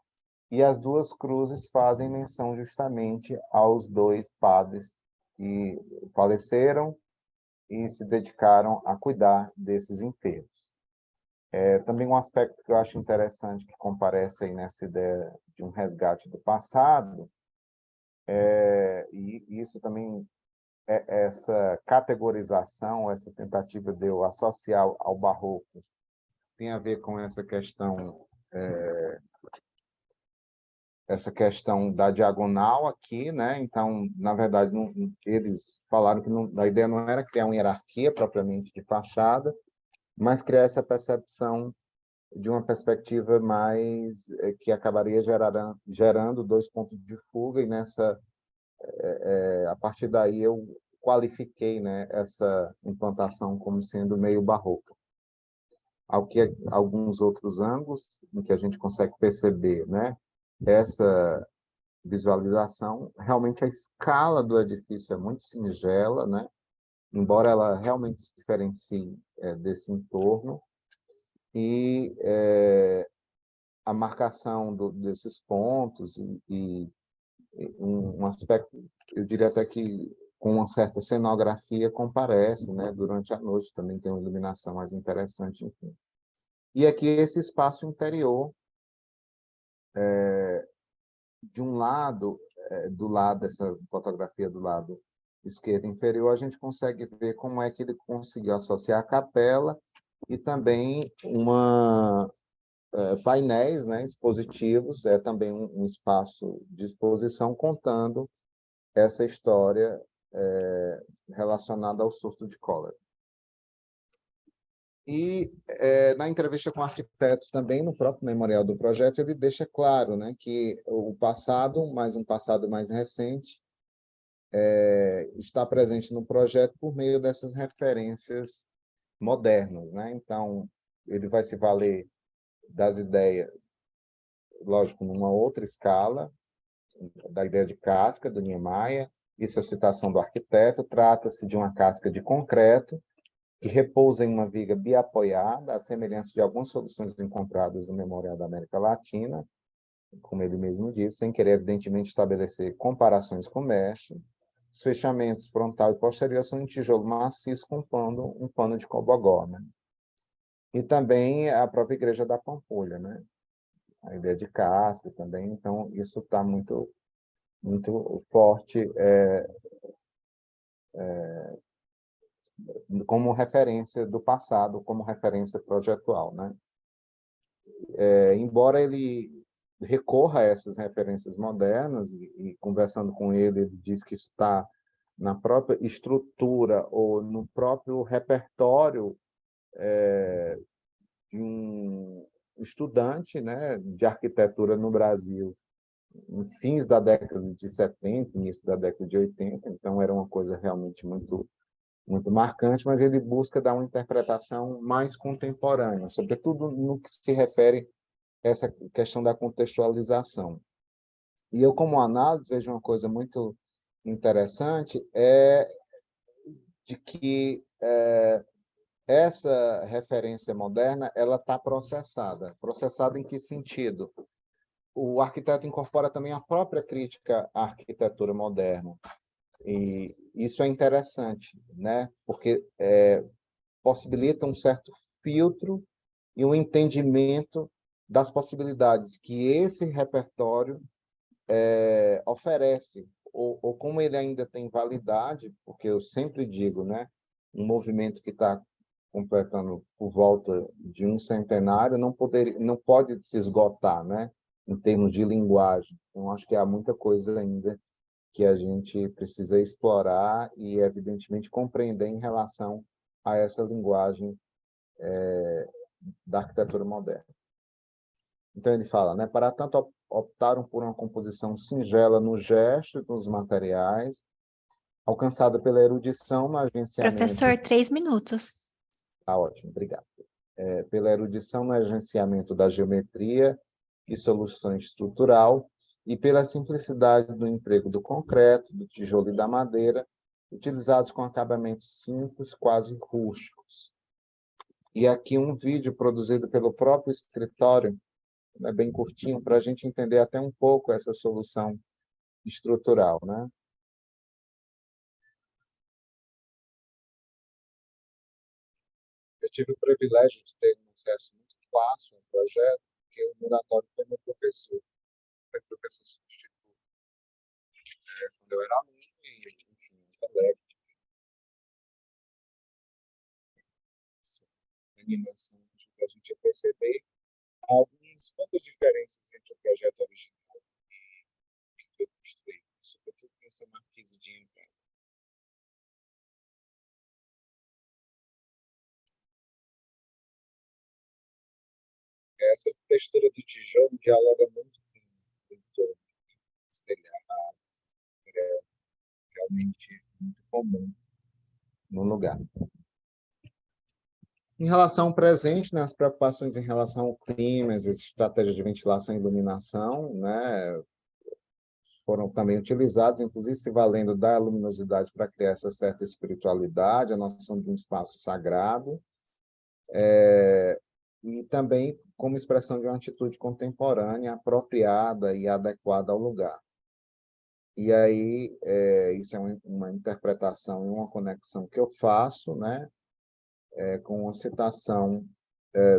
e as duas cruzes fazem menção justamente aos dois padres que faleceram e se dedicaram a cuidar desses enfermos. Também um aspecto que eu acho interessante que comparece aí nessa ideia de um resgate do passado, e isso também, essa categorização, essa tentativa de eu associar ao barroco, tem a ver com essa questão da diagonal aqui, né? Então, na verdade, eles falaram que a ideia não era criar uma hierarquia propriamente de fachada, mas criar essa percepção de uma perspectiva mais que acabaria gerando dois pontos de fuga, e a partir daí eu qualifiquei, né, essa implantação como sendo meio barroca. Ao que alguns outros ângulos em que a gente consegue perceber, né, essa visualização, realmente a escala do edifício é muito singela, né, embora ela realmente se diferencie desse entorno, e a marcação desses pontos e um aspecto, eu diria até que com uma certa cenografia comparece, né? Durante a noite também tem uma iluminação mais interessante, enfim. E aqui esse espaço interior, de um lado, do lado dessa fotografia do lado esquerdo inferior, a gente consegue ver como é que ele conseguiu associar a capela e também painéis, né, expositivos, é também um espaço de exposição contando essa história relacionada ao surto de cólera. E na entrevista com o arquiteto também, no próprio memorial do projeto, ele deixa claro, né, que o passado, mas um passado mais recente, está presente no projeto por meio dessas referências modernas, né? Então, ele vai se valer das ideias, lógico, numa outra escala, da ideia de casca, do Niemeyer. Isso é a citação do arquiteto. Trata-se de uma casca de concreto que repousa em uma viga biapoiada, à semelhança de algumas soluções encontradas no Memorial da América Latina, como ele mesmo disse, sem querer, evidentemente, estabelecer comparações com o mestre. Os fechamentos frontal e posterior são em tijolo maciço com um pano de cobogó, né? E também a própria Igreja da Pampulha, né? A ideia de casca também. Então, isso está muito forte como referência do passado, como referência projetual, né? Embora ele recorra a essas referências modernas, e conversando com ele, ele diz que isso está na própria estrutura ou no próprio repertório de um estudante, né, de arquitetura no Brasil em fins da década de 70, início da década de 80, então era uma coisa realmente muito marcante, mas ele busca dar uma interpretação mais contemporânea, sobretudo no que se refere a essa questão da contextualização. E eu, como análise, vejo uma coisa muito interessante, de que essa referência moderna ela está processada. Processada em que sentido? O arquiteto incorpora também a própria crítica à arquitetura moderna. E isso é interessante, né? Porque possibilita um certo filtro e um entendimento das possibilidades que esse repertório oferece, ou como ele ainda tem validade, porque eu sempre digo, né? Um movimento que está completando por volta de um centenário não pode se esgotar, né? Em termos de linguagem. Então, acho que há muita coisa ainda que a gente precisa explorar e, evidentemente, compreender em relação a essa linguagem da arquitetura moderna. Então, ele fala, né, para tanto optaram por uma composição singela no gesto e nos materiais, alcançada pela erudição no agenciamento... Professor, 3 minutos. Ah, ótimo, obrigado. Pela erudição no agenciamento da geometria e solução estrutural, e pela simplicidade do emprego do concreto, do tijolo e da madeira, utilizados com acabamentos simples, quase rústicos. E aqui um vídeo produzido pelo próprio escritório, bem curtinho, para a gente entender até um pouco essa solução estrutural, né? Eu tive o privilégio de ter um acesso muito fácil ao projeto, porque o Muratório foi meu professor. Foi professor substituto quando eu era aluno e, enfim, colega. A animação ajuda a gente a perceber algumas poucas diferenças entre o projeto original e o que foi construído, sobretudo nessa marquise de entrada. Essa textura do tijolo dialoga muito com o entorno, os telhados, é realmente muito comum no lugar. Em relação ao presente, né, as preocupações em relação ao clima, as estratégias de ventilação e iluminação, né, foram também utilizadas, inclusive se valendo da luminosidade para criar essa certa espiritualidade, a noção de um espaço sagrado, e também como expressão de uma atitude contemporânea, apropriada e adequada ao lugar. E aí, isso é uma interpretação e uma conexão que eu faço, né, com uma citação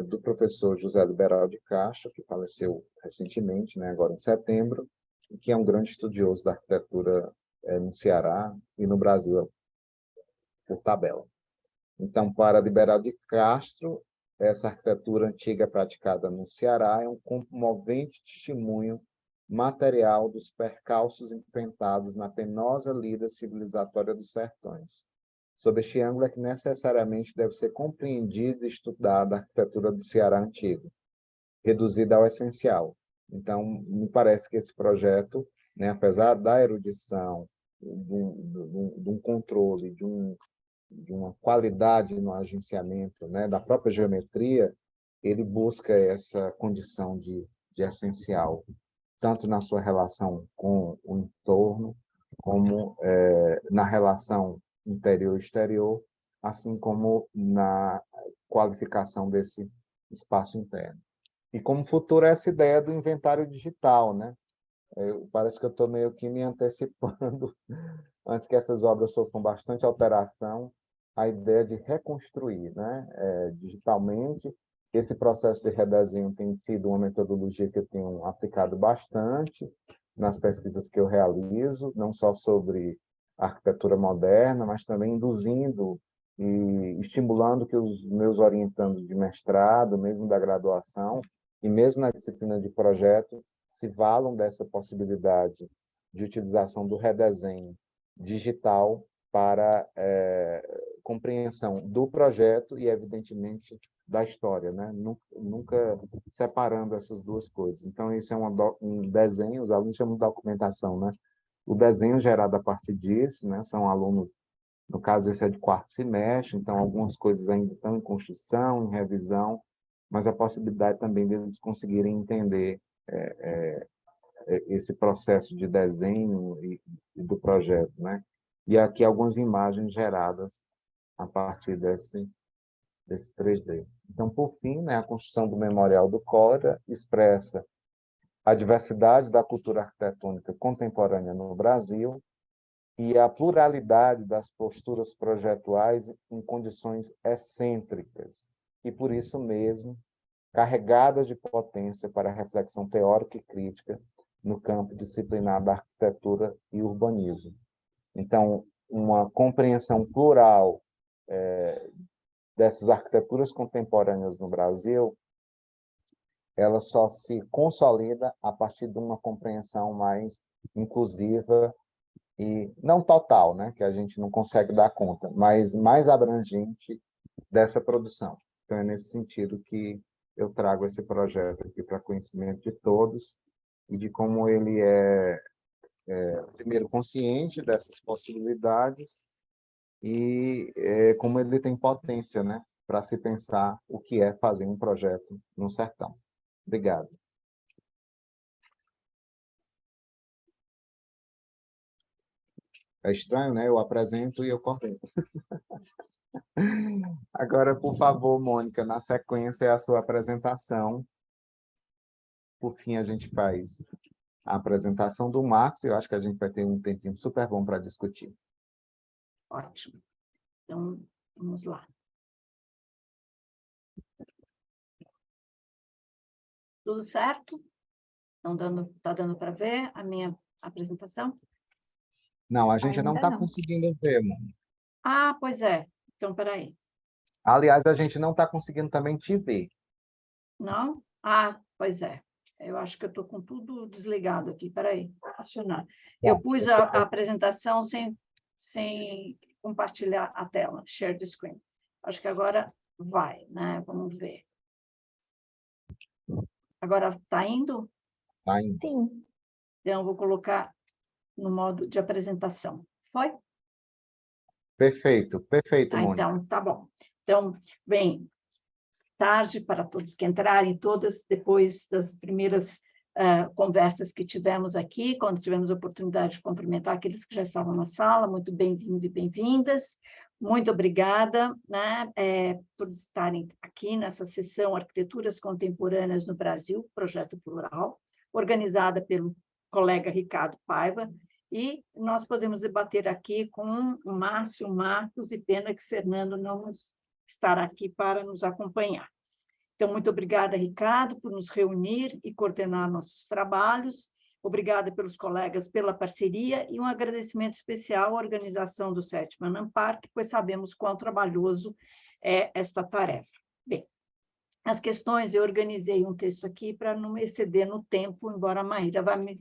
do professor José Liberal de Castro, que faleceu recentemente, né, agora em setembro, e que é um grande estudioso da arquitetura no Ceará e no Brasil, por tabela. Então, para Liberal de Castro, essa arquitetura antiga praticada no Ceará é um comovente testemunho material dos percalços enfrentados na penosa lida civilizatória dos sertões. Sob este ângulo é que necessariamente deve ser compreendida e estudada a arquitetura do Ceará antigo, reduzida ao essencial. Então, me parece que esse projeto, né, apesar da erudição, de um controle, de uma qualidade no agenciamento, né, da própria geometria, ele busca essa condição de essencial, tanto na sua relação com o entorno, como na relação interior-exterior, assim como na qualificação desse espaço interno. E como futuro, essa ideia do inventário digital, né? Parece que eu estou meio que me antecipando, antes que essas obras sofram bastante alteração, a ideia de reconstruir, né, digitalmente. Esse processo de redesenho tem sido uma metodologia que eu tenho aplicado bastante nas pesquisas que eu realizo, não só sobre arquitetura moderna, mas também induzindo e estimulando que os meus orientandos de mestrado, mesmo da graduação, e mesmo na disciplina de projeto, se valam dessa possibilidade de utilização do redesenho digital para compreensão do projeto e, evidentemente, da história, né? Nunca separando essas duas coisas. Então, isso é um desenho, os alunos chamam de documentação, né? O desenho gerado a partir disso, né? São alunos, no caso, esse é de quarto semestre, então algumas coisas ainda estão em construção, em revisão, mas a possibilidade também deles conseguirem entender esse processo de desenho e do projeto, né? E aqui algumas imagens geradas a partir desse 3D. Então, por fim, né, a construção do Memorial do Cólera expressa a diversidade da cultura arquitetônica contemporânea no Brasil e a pluralidade das posturas projetuais em condições excêntricas e, por isso mesmo, carregadas de potência para a reflexão teórica e crítica no campo disciplinar da arquitetura e urbanismo. Então, uma compreensão plural dessas arquiteturas contemporâneas no Brasil, ela só se consolida a partir de uma compreensão mais inclusiva e não total, né, que a gente não consegue dar conta, mas mais abrangente dessa produção. Então, é nesse sentido que eu trago esse projeto aqui para conhecimento de todos e de como ele primeiro, consciente dessas possibilidades e como ele tem potência, né, para se pensar o que é fazer um projeto no sertão. Obrigado. É estranho, né? Eu apresento e eu coordeno. Agora, por favor, Mônica, na sequência é a sua apresentação. Por fim, a gente faz a apresentação do Marcos. Eu acho que a gente vai ter um tempinho super bom para discutir. Ótimo. Então, vamos lá. Tudo certo? Tá dando para ver a minha apresentação? Não, a gente não Ainda está não. conseguindo ver, Mônica. Ah, pois é. Então, peraí. Aliás, a gente não está conseguindo também te ver. Não? Ah, pois é. Eu acho que eu estou com tudo desligado aqui. Peraí, acionar. Eu pus a apresentação sem compartilhar a tela, share the screen. Acho que agora vai, né? Vamos ver. Agora está indo? Tá indo. Sim. Então, eu vou colocar no modo de apresentação. Foi? Perfeito, perfeito, Mônica. Então, tá bom. Então, bem, tarde para todos que entrarem, todas depois das primeiras conversas que tivemos aqui, quando tivemos a oportunidade de cumprimentar aqueles que já estavam na sala, muito bem-vindos e bem-vindas. Muito obrigada, né, por estarem aqui nessa sessão Arquiteturas Contemporâneas no Brasil, Projeto Plural, organizada pelo colega Ricardo Paiva, e nós podemos debater aqui com o Márcio, o Marcos, e pena que Fernando não estará aqui para nos acompanhar. Então, muito obrigada, Ricardo, por nos reunir e coordenar nossos trabalhos. Obrigada pelos colegas pela parceria e um agradecimento especial à organização do 7º ANAMPARC, pois sabemos quão trabalhoso é esta tarefa. Bem, as questões, eu organizei um texto aqui para não me exceder no tempo, embora a Maíra vai me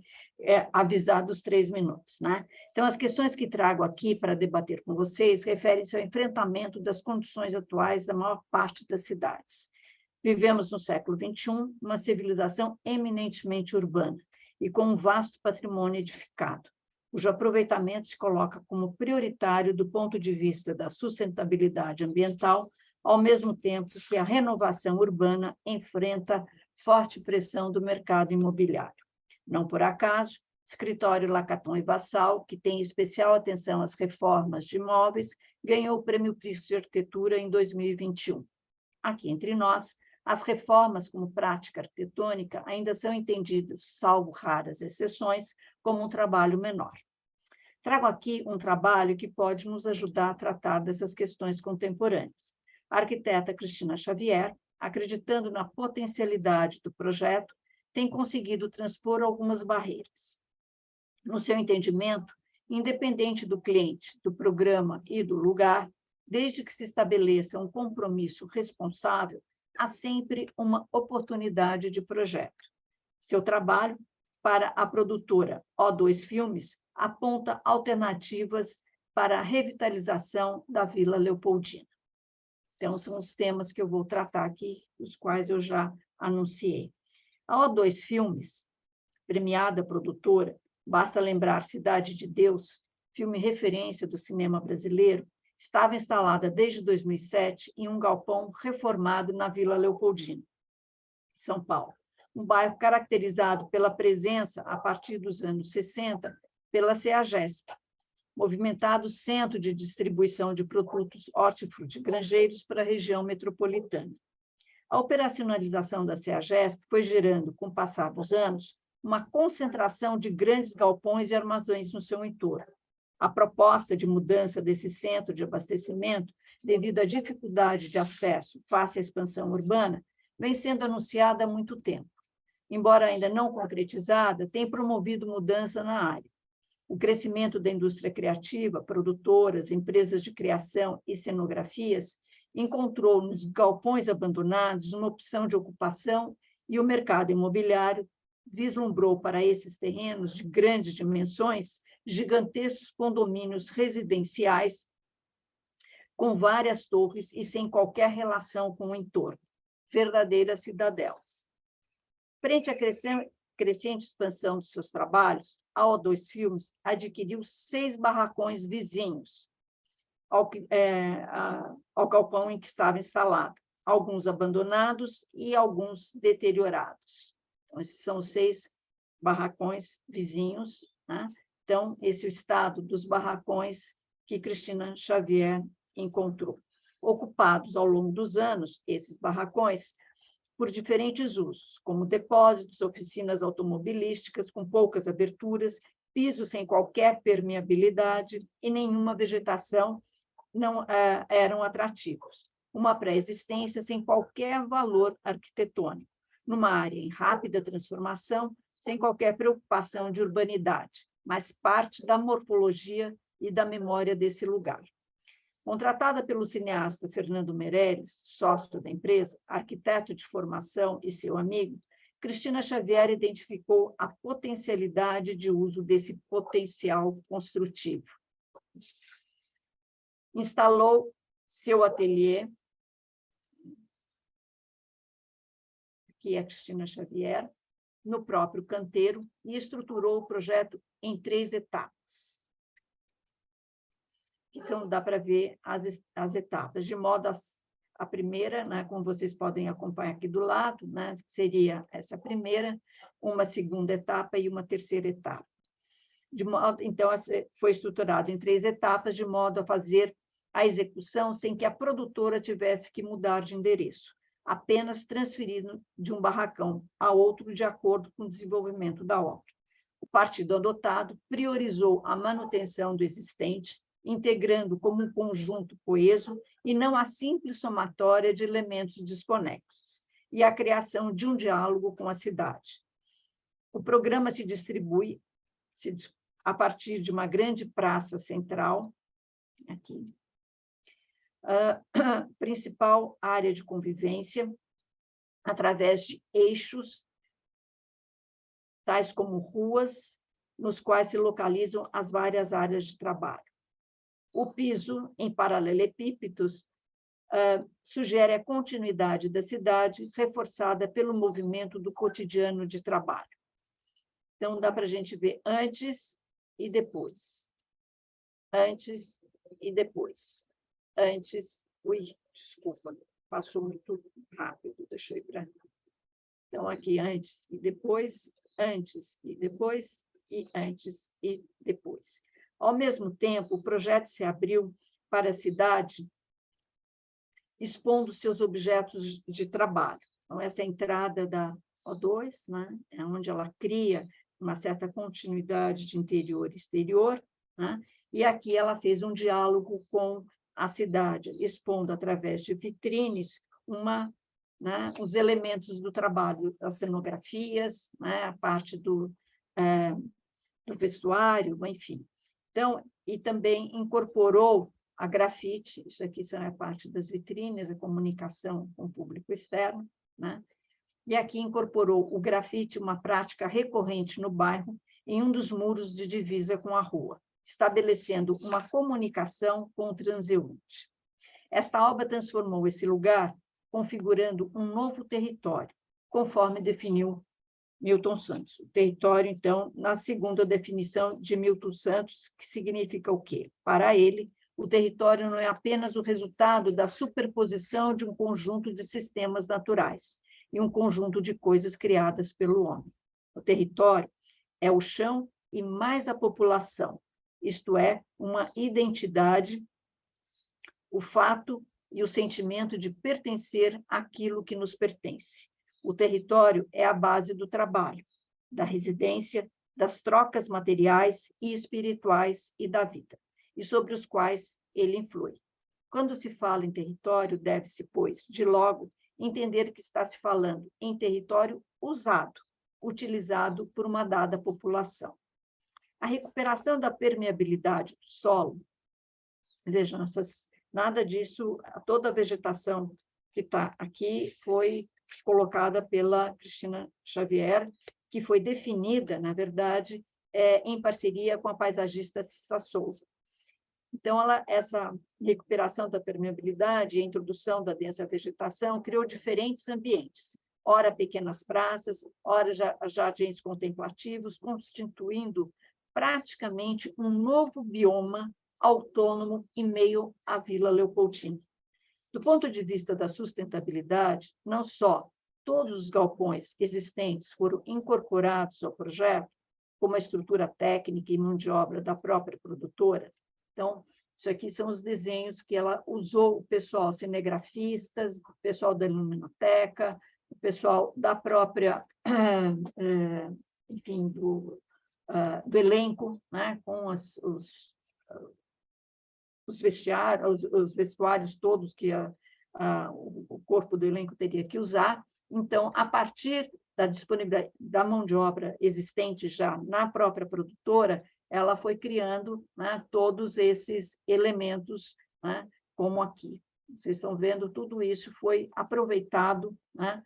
avisar dos 3 minutos, né? Então, as questões que trago aqui para debater com vocês referem-se ao enfrentamento das condições atuais da maior parte das cidades. Vivemos no século XXI uma civilização eminentemente urbana e com um vasto patrimônio edificado, cujo aproveitamento se coloca como prioritário do ponto de vista da sustentabilidade ambiental, ao mesmo tempo que a renovação urbana enfrenta forte pressão do mercado imobiliário. Não por acaso, Escritório Lacaton e Vassal, que tem especial atenção às reformas de imóveis, ganhou o Prêmio Prisco de Arquitetura em 2021. Aqui entre nós, as reformas como prática arquitetônica ainda são entendidas, salvo raras exceções, como um trabalho menor. Trago aqui um trabalho que pode nos ajudar a tratar dessas questões contemporâneas. A arquiteta Cristina Xavier, acreditando na potencialidade do projeto, tem conseguido transpor algumas barreiras. No seu entendimento, independente do cliente, do programa e do lugar, desde que se estabeleça um compromisso responsável, há sempre uma oportunidade de projeto. Seu trabalho, para a produtora O2 Filmes, aponta alternativas para a revitalização da Vila Leopoldina. Então, são os temas que eu vou tratar aqui, os quais eu já anunciei. A O2 Filmes, premiada produtora, basta lembrar Cidade de Deus, filme referência do cinema brasileiro, estava instalada desde 2007 em um galpão reformado na Vila Leopoldina, São Paulo, um bairro caracterizado pela presença, a partir dos anos 60, pela CEAGESP, movimentado centro de distribuição de produtos hortifrutigranjeiros para a região metropolitana. A operacionalização da CEAGESP foi gerando, com o passar dos anos, uma concentração de grandes galpões e armazéns no seu entorno. A proposta de mudança desse centro de abastecimento, devido à dificuldade de acesso face à expansão urbana, vem sendo anunciada há muito tempo. Embora ainda não concretizada, tem promovido mudança na área. O crescimento da indústria criativa, produtoras, empresas de criação e cenografias, encontrou nos galpões abandonados uma opção de ocupação e o mercado imobiliário vislumbrou para esses terrenos de grandes dimensões gigantescos condomínios residenciais com várias torres e sem qualquer relação com o entorno, verdadeiras cidadelas. Frente à crescente expansão de seus trabalhos, a O2 Filmes adquiriu 6 barracões vizinhos ao galpão em que estava instalado, alguns abandonados e alguns deteriorados. Então, esses são os 6 barracões vizinhos, né? Então, esse é o estado dos barracões que Cristina Xavier encontrou. Ocupados ao longo dos anos, esses barracões, por diferentes usos, como depósitos, oficinas automobilísticas com poucas aberturas, pisos sem qualquer permeabilidade e nenhuma vegetação não eram atrativos. Uma pré-existência sem qualquer valor arquitetônico, numa área em rápida transformação, sem qualquer preocupação de urbanidade, mas parte da morfologia e da memória desse lugar. Contratada pelo cineasta Fernando Meirelles, sócio da empresa, arquiteto de formação e seu amigo, Cristina Xavier identificou a potencialidade de uso desse potencial construtivo. Instalou seu ateliê, que é Cristina Xavier, no próprio canteiro e estruturou o projeto em 3 etapas. Então, dá para ver as etapas, de modo a primeira, né, como vocês podem acompanhar aqui do lado, né, seria essa primeira, uma segunda etapa e uma terceira etapa. Então, foi estruturado em 3 etapas, de modo a fazer a execução sem que a produtora tivesse que mudar de endereço, apenas transferindo de um barracão a outro de acordo com o desenvolvimento da obra. O partido adotado priorizou a manutenção do existente, integrando como um conjunto coeso e não a simples somatória de elementos desconexos, e a criação de um diálogo com a cidade. O programa se distribui a partir de uma grande praça central, aqui, principal área de convivência, através de eixos, tais como ruas, nos quais se localizam as várias áreas de trabalho. O piso, em paralelepípedos, sugere a continuidade da cidade, reforçada pelo movimento do cotidiano de trabalho. Então, dá para a gente ver antes e depois. Antes e depois. Antes... Ui, desculpa, passou muito rápido, deixa eu ir para... Então, aqui, antes e depois, antes e depois, e antes e depois. Ao mesmo tempo, o projeto se abriu para a cidade, expondo seus objetos de trabalho. Então, essa é a entrada da O2, né? É onde ela cria uma certa continuidade de interior e exterior, né? E aqui ela fez um diálogo com a cidade, expondo através de vitrines né, os elementos do trabalho, as cenografias, né, a parte do vestuário, enfim. Então, e também incorporou a grafite, isso aqui são a parte das vitrines, a comunicação com o público externo, né? E aqui incorporou o grafite, uma prática recorrente no bairro, em um dos muros de divisa com a rua. estabelecendo uma comunicação com o transeunte. Esta obra transformou esse lugar, configurando um novo território, conforme definiu Milton Santos. O território, então, na segunda definição de Milton Santos, que significa o quê? Para ele, o território não é apenas o resultado da superposição de um conjunto de sistemas naturais e um conjunto de coisas criadas pelo homem. O território é o chão e mais a população, isto é, uma identidade, o fato e o sentimento de pertencer àquilo que nos pertence. O território é a base do trabalho, da residência, das trocas materiais e espirituais e da vida, e sobre os quais ele influi. Quando se fala em território, deve-se, pois, de logo, entender que está se falando em território usado, utilizado por uma dada população. A recuperação da permeabilidade do solo, vejam, nada disso, toda a vegetação que está aqui foi colocada pela Cristina Xavier, que foi definida, na verdade, em parceria com a paisagista Cissa Souza. Então, essa recuperação da permeabilidade e a introdução da densa vegetação criou diferentes ambientes, ora pequenas praças, ora jardins contemplativos, constituindo praticamente um novo bioma autônomo em meio à Vila Leopoldina. Do ponto de vista da sustentabilidade, não só todos os galpões existentes foram incorporados ao projeto, como a estrutura técnica e mão de obra da própria produtora. Então, isso aqui são os desenhos que ela usou, o pessoal cinegrafistas, o pessoal da Iluminoteca, o pessoal da própria, enfim, do elenco, né, com os vestuários todos que o corpo do elenco teria que usar. Então, a partir da disponibilidade da mão de obra existente já na própria produtora, ela foi criando, né, todos esses elementos, né, como aqui. Vocês estão vendo, tudo isso foi aproveitado, né,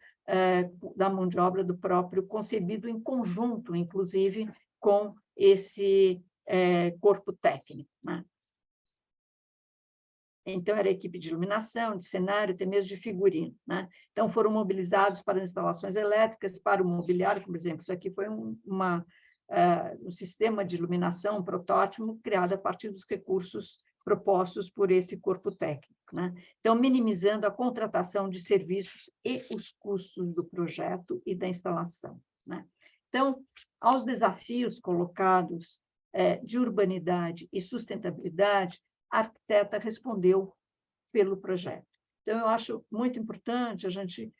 da mão de obra do próprio, concebido em conjunto, inclusive, com esse corpo técnico, né? Então, era equipe de iluminação, de cenário, até mesmo de figurino, né? Então, foram mobilizados para instalações elétricas, para o mobiliário, por exemplo, isso aqui foi um sistema de iluminação, um protótipo, criado a partir dos recursos propostos por esse corpo técnico, né? Então, minimizando a contratação de serviços e os custos do projeto e da instalação, né? Então, aos desafios colocados de urbanidade e sustentabilidade, a arquiteta respondeu pelo projeto. Então, eu acho muito importante a gente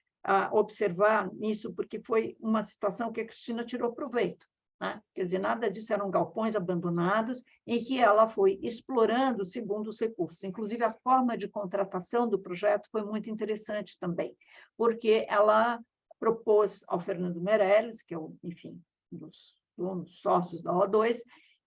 observar isso, porque foi uma situação que a Cristina tirou proveito, né? Quer dizer, nada disso eram galpões abandonados, em que ela foi explorando segundo os recursos. Inclusive, a forma de contratação do projeto foi muito interessante também, porque ela propôs ao Fernando Meirelles, que é, enfim, um dos sócios da O2,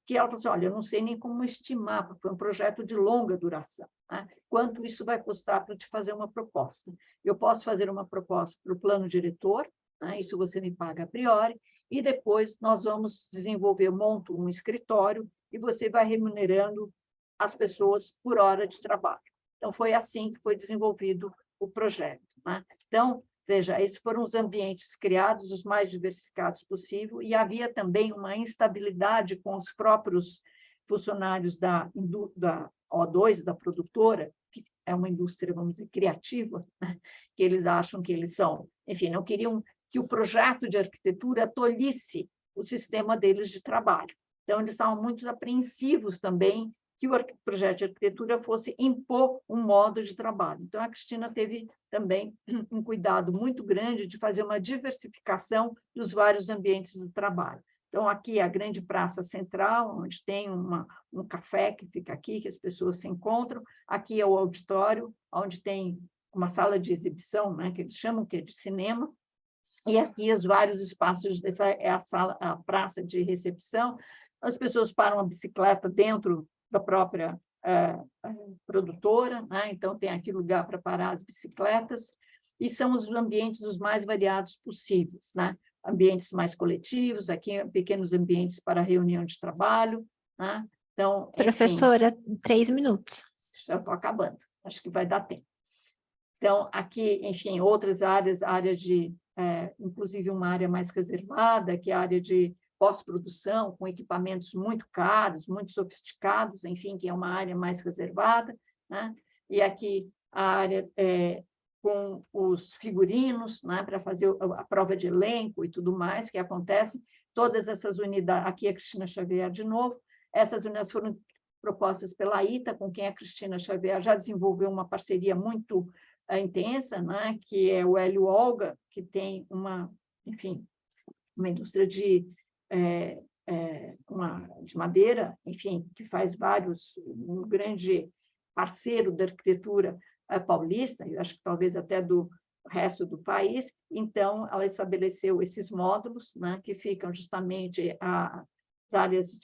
que ela falou assim, olha, eu não sei nem como estimar, porque foi um projeto de longa duração, né? Quanto isso vai custar para te fazer uma proposta? Eu posso fazer uma proposta para o plano diretor, né? Isso você me paga a priori, e depois nós vamos desenvolver, eu monto um escritório e você vai remunerando as pessoas por hora de trabalho. Então, foi assim que foi desenvolvido o projeto, né? Então, veja, esses foram os ambientes criados, os mais diversificados possível, e havia também uma instabilidade com os próprios funcionários da O2, da produtora, que é uma indústria, vamos dizer, criativa, né? Que eles acham que eles são, enfim, não queriam que o projeto de arquitetura tolhisse o sistema deles de trabalho. Então, eles estavam muito apreensivos também que o projeto de arquitetura fosse impor um modo de trabalho. Então, a Cristina teve também um cuidado muito grande de fazer uma diversificação dos vários ambientes do trabalho. Então, aqui é a grande praça central, onde tem um café que fica aqui, que as pessoas se encontram. Aqui é o auditório, onde tem uma sala de exibição, né, que eles chamam que é de cinema. E aqui os vários espaços, essa é a praça de recepção. As pessoas param a bicicleta dentro da própria produtora, né? Então tem aqui lugar para parar as bicicletas, e são os ambientes os mais variados possíveis, né? Ambientes mais coletivos, aqui pequenos ambientes para reunião de trabalho, né? Então, enfim, Professora, 3 minutos. já estou acabando, acho que vai dar tempo. Então, aqui, enfim, outras áreas, área de, inclusive uma área mais reservada, que é a área de pós-produção, com equipamentos muito caros, muito sofisticados, enfim, que é uma área mais reservada, né? E aqui a área com os figurinos, né, para fazer a prova de elenco e tudo mais que acontece. Todas essas unidades, aqui a Cristina Xavier de novo, essas unidades foram propostas pela ITA, com quem a Cristina Xavier já desenvolveu uma parceria muito intensa, né, que é o Hélio Olga, que tem enfim, uma indústria de madeira, enfim, que faz um grande parceiro da arquitetura paulista, eu acho que talvez até do resto do país. Então, ela estabeleceu esses módulos, né, que ficam justamente as áreas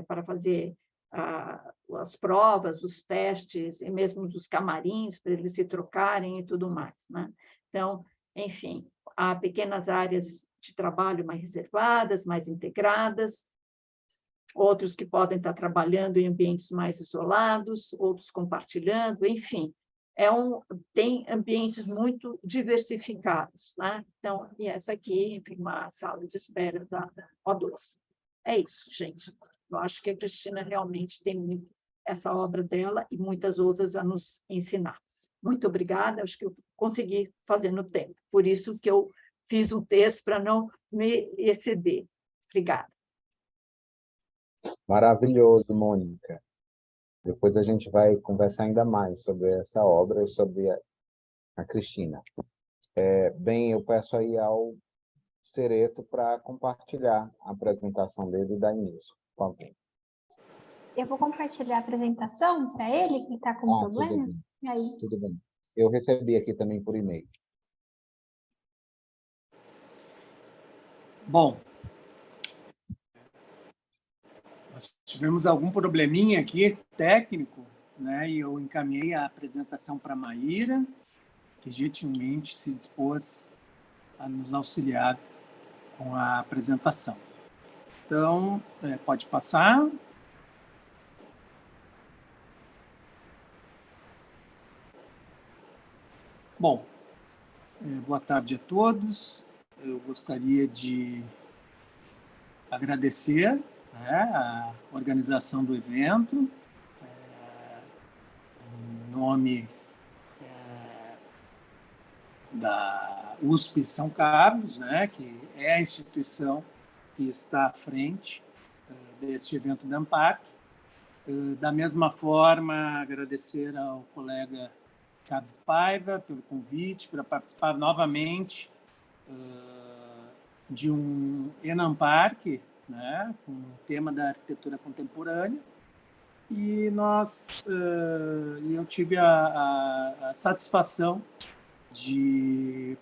para fazer as provas, os testes, e mesmo os camarins, para eles se trocarem e tudo mais, né? Então, enfim, há pequenas áreas de trabalho mais reservadas, mais integradas, outros que podem estar trabalhando em ambientes mais isolados, outros compartilhando, enfim. Tem ambientes muito diversificados, né? Então, e essa aqui, enfim, uma sala de espera da O2. É isso, gente. Eu acho que a Cristina realmente tem muito essa obra dela e muitas outras a nos ensinar. Muito obrigada, acho que eu consegui fazer no tempo. Por isso que eu fiz um texto para não me exceder. Obrigada. Maravilhoso, Mônica. Depois a gente vai conversar ainda mais sobre essa obra e sobre a Cristina. Bem, eu peço aí ao Cereto para compartilhar a apresentação dele e dar início, por favor. Eu vou compartilhar a apresentação para ele, que está com problema. Tudo bem, E aí? tudo bem. Eu recebi aqui também por e-mail. Bom, nós tivemos algum probleminha aqui técnico, né? E eu encaminhei a apresentação para a Maíra, que gentilmente se dispôs a nos auxiliar com a apresentação. Então, pode passar. Bom, boa tarde a todos. Eu gostaria de agradecer, né, a organização do evento, em nome da USP São Carlos, né, que é a instituição que está à frente deste evento da ANPAC. Da mesma forma, agradecer ao colega Ricardo Paiva pelo convite para participar novamente de um ENAMPARC, né, com o tema da arquitetura contemporânea. E eu tive a satisfação de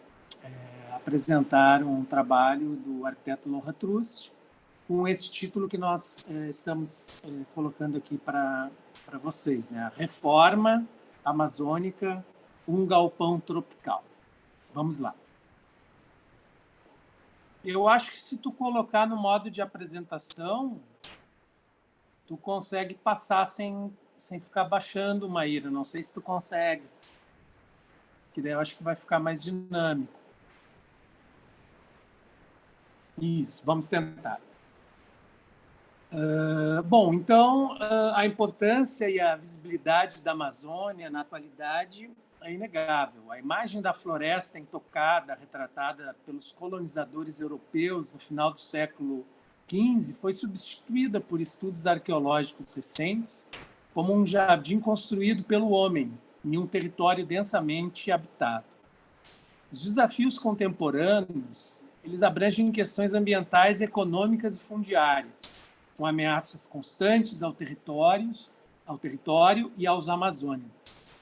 apresentar um trabalho do arquiteto Lohan Trust, com esse título que nós estamos colocando aqui para vocês, né? A Reforma Amazônica, um galpão tropical. Vamos lá. Eu acho que se tu colocar no modo de apresentação, tu consegue passar sem ficar baixando, Maíra. Não sei se tu consegue. Que daí eu acho que vai ficar mais dinâmico. Isso, vamos tentar. Bom, então, a importância e a visibilidade da Amazônia na atualidade é inegável. A imagem da floresta intocada, retratada pelos colonizadores europeus no final do século XV, foi substituída por estudos arqueológicos recentes como um jardim construído pelo homem em um território densamente habitado. Os desafios contemporâneos, eles abrangem questões ambientais, econômicas e fundiárias, com ameaças constantes ao território e aos amazônicos.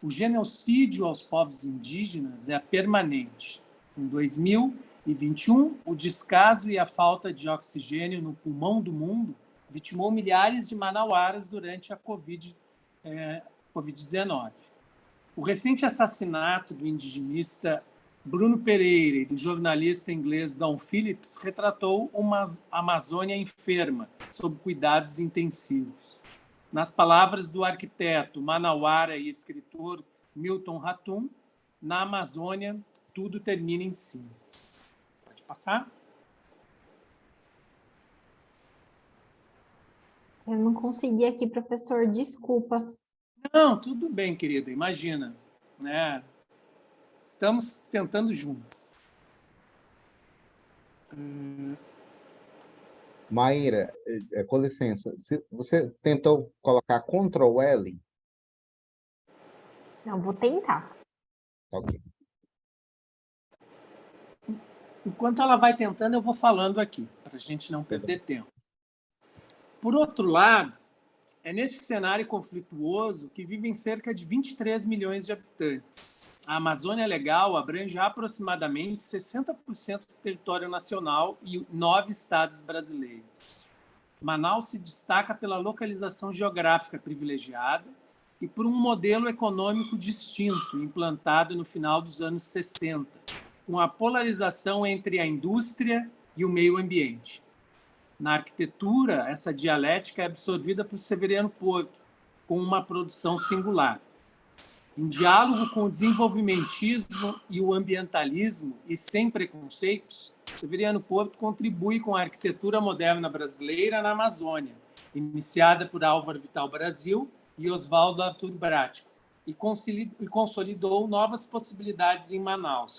O genocídio aos povos indígenas é permanente. Em 2021, o descaso e a falta de oxigênio no pulmão do mundo vitimou milhares de manauaras durante a Covid-19. O recente assassinato do indigenista Bruno Pereira e do jornalista inglês Don Phillips retratou uma Amazônia enferma, sob cuidados intensivos. Nas palavras do arquiteto manauara e escritor Milton Ratum, na Amazônia tudo termina em cinzas. Pode passar? Eu não consegui aqui, professor, desculpa. Não, tudo bem, querida, imagina, né? Estamos tentando juntos. Maíra, com licença, você tentou colocar Ctrl L? Não, vou tentar. Ok. Enquanto ela vai tentando, eu vou falando aqui, para a gente não perder tempo. Por outro lado, é nesse cenário conflituoso que vivem cerca de 23 milhões de habitantes. A Amazônia Legal abrange aproximadamente 60% do território nacional e 9 estados brasileiros. Manaus se destaca pela localização geográfica privilegiada e por um modelo econômico distinto, implantado no final dos anos 60, com a polarização entre a indústria e o meio ambiente. Na arquitetura, essa dialética é absorvida por Severiano Porto, com uma produção singular. Em diálogo com o desenvolvimentismo e o ambientalismo, e sem preconceitos, Severiano Porto contribui com a arquitetura moderna brasileira na Amazônia, iniciada por Álvaro Vital Brasil e Oswaldo Arthur Brático, e consolidou novas possibilidades em Manaus,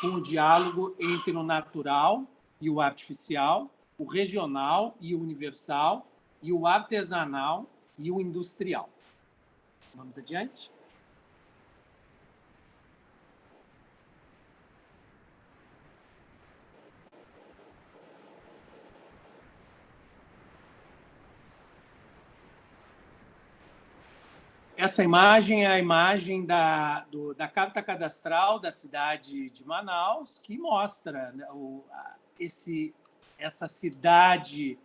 com o diálogo entre o natural e o artificial, o regional e o universal, e o artesanal e o industrial. Vamos adiante? Essa imagem é a imagem da carta cadastral da cidade de Manaus, que mostra, né, essa cidade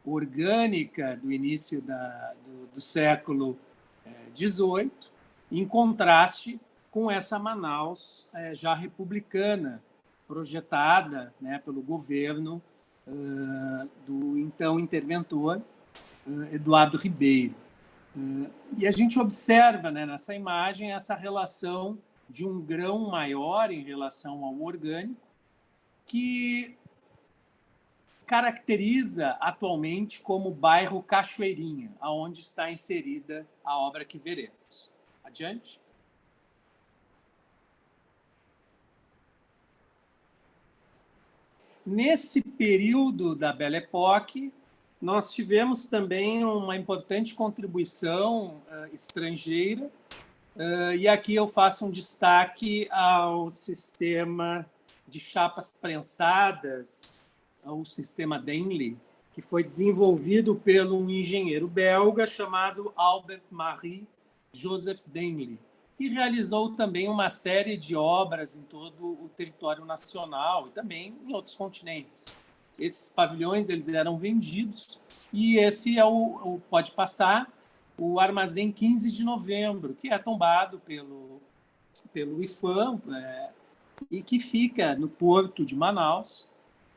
orgânica do início do século XVIII, em contraste com essa Manaus já republicana, projetada, né, pelo governo do então interventor Eduardo Ribeiro. E a gente observa, né, nessa imagem essa relação de um grão maior em relação ao orgânico, que caracteriza atualmente como o bairro Cachoeirinha, aonde está inserida a obra que veremos. Adiante. Nesse período da Belle Époque, nós tivemos também uma importante contribuição estrangeira, e aqui eu faço um destaque ao sistema de chapas prensadas, ao sistema Denley, que foi desenvolvido pelo um engenheiro belga chamado Albert-Marie Joseph Denley, que realizou também uma série de obras em todo o território nacional e também em outros continentes. Esses pavilhões eles eram vendidos, e esse é pode passar, o Armazém 15 de Novembro, que é tombado pelo IFAM, e que fica no porto de Manaus,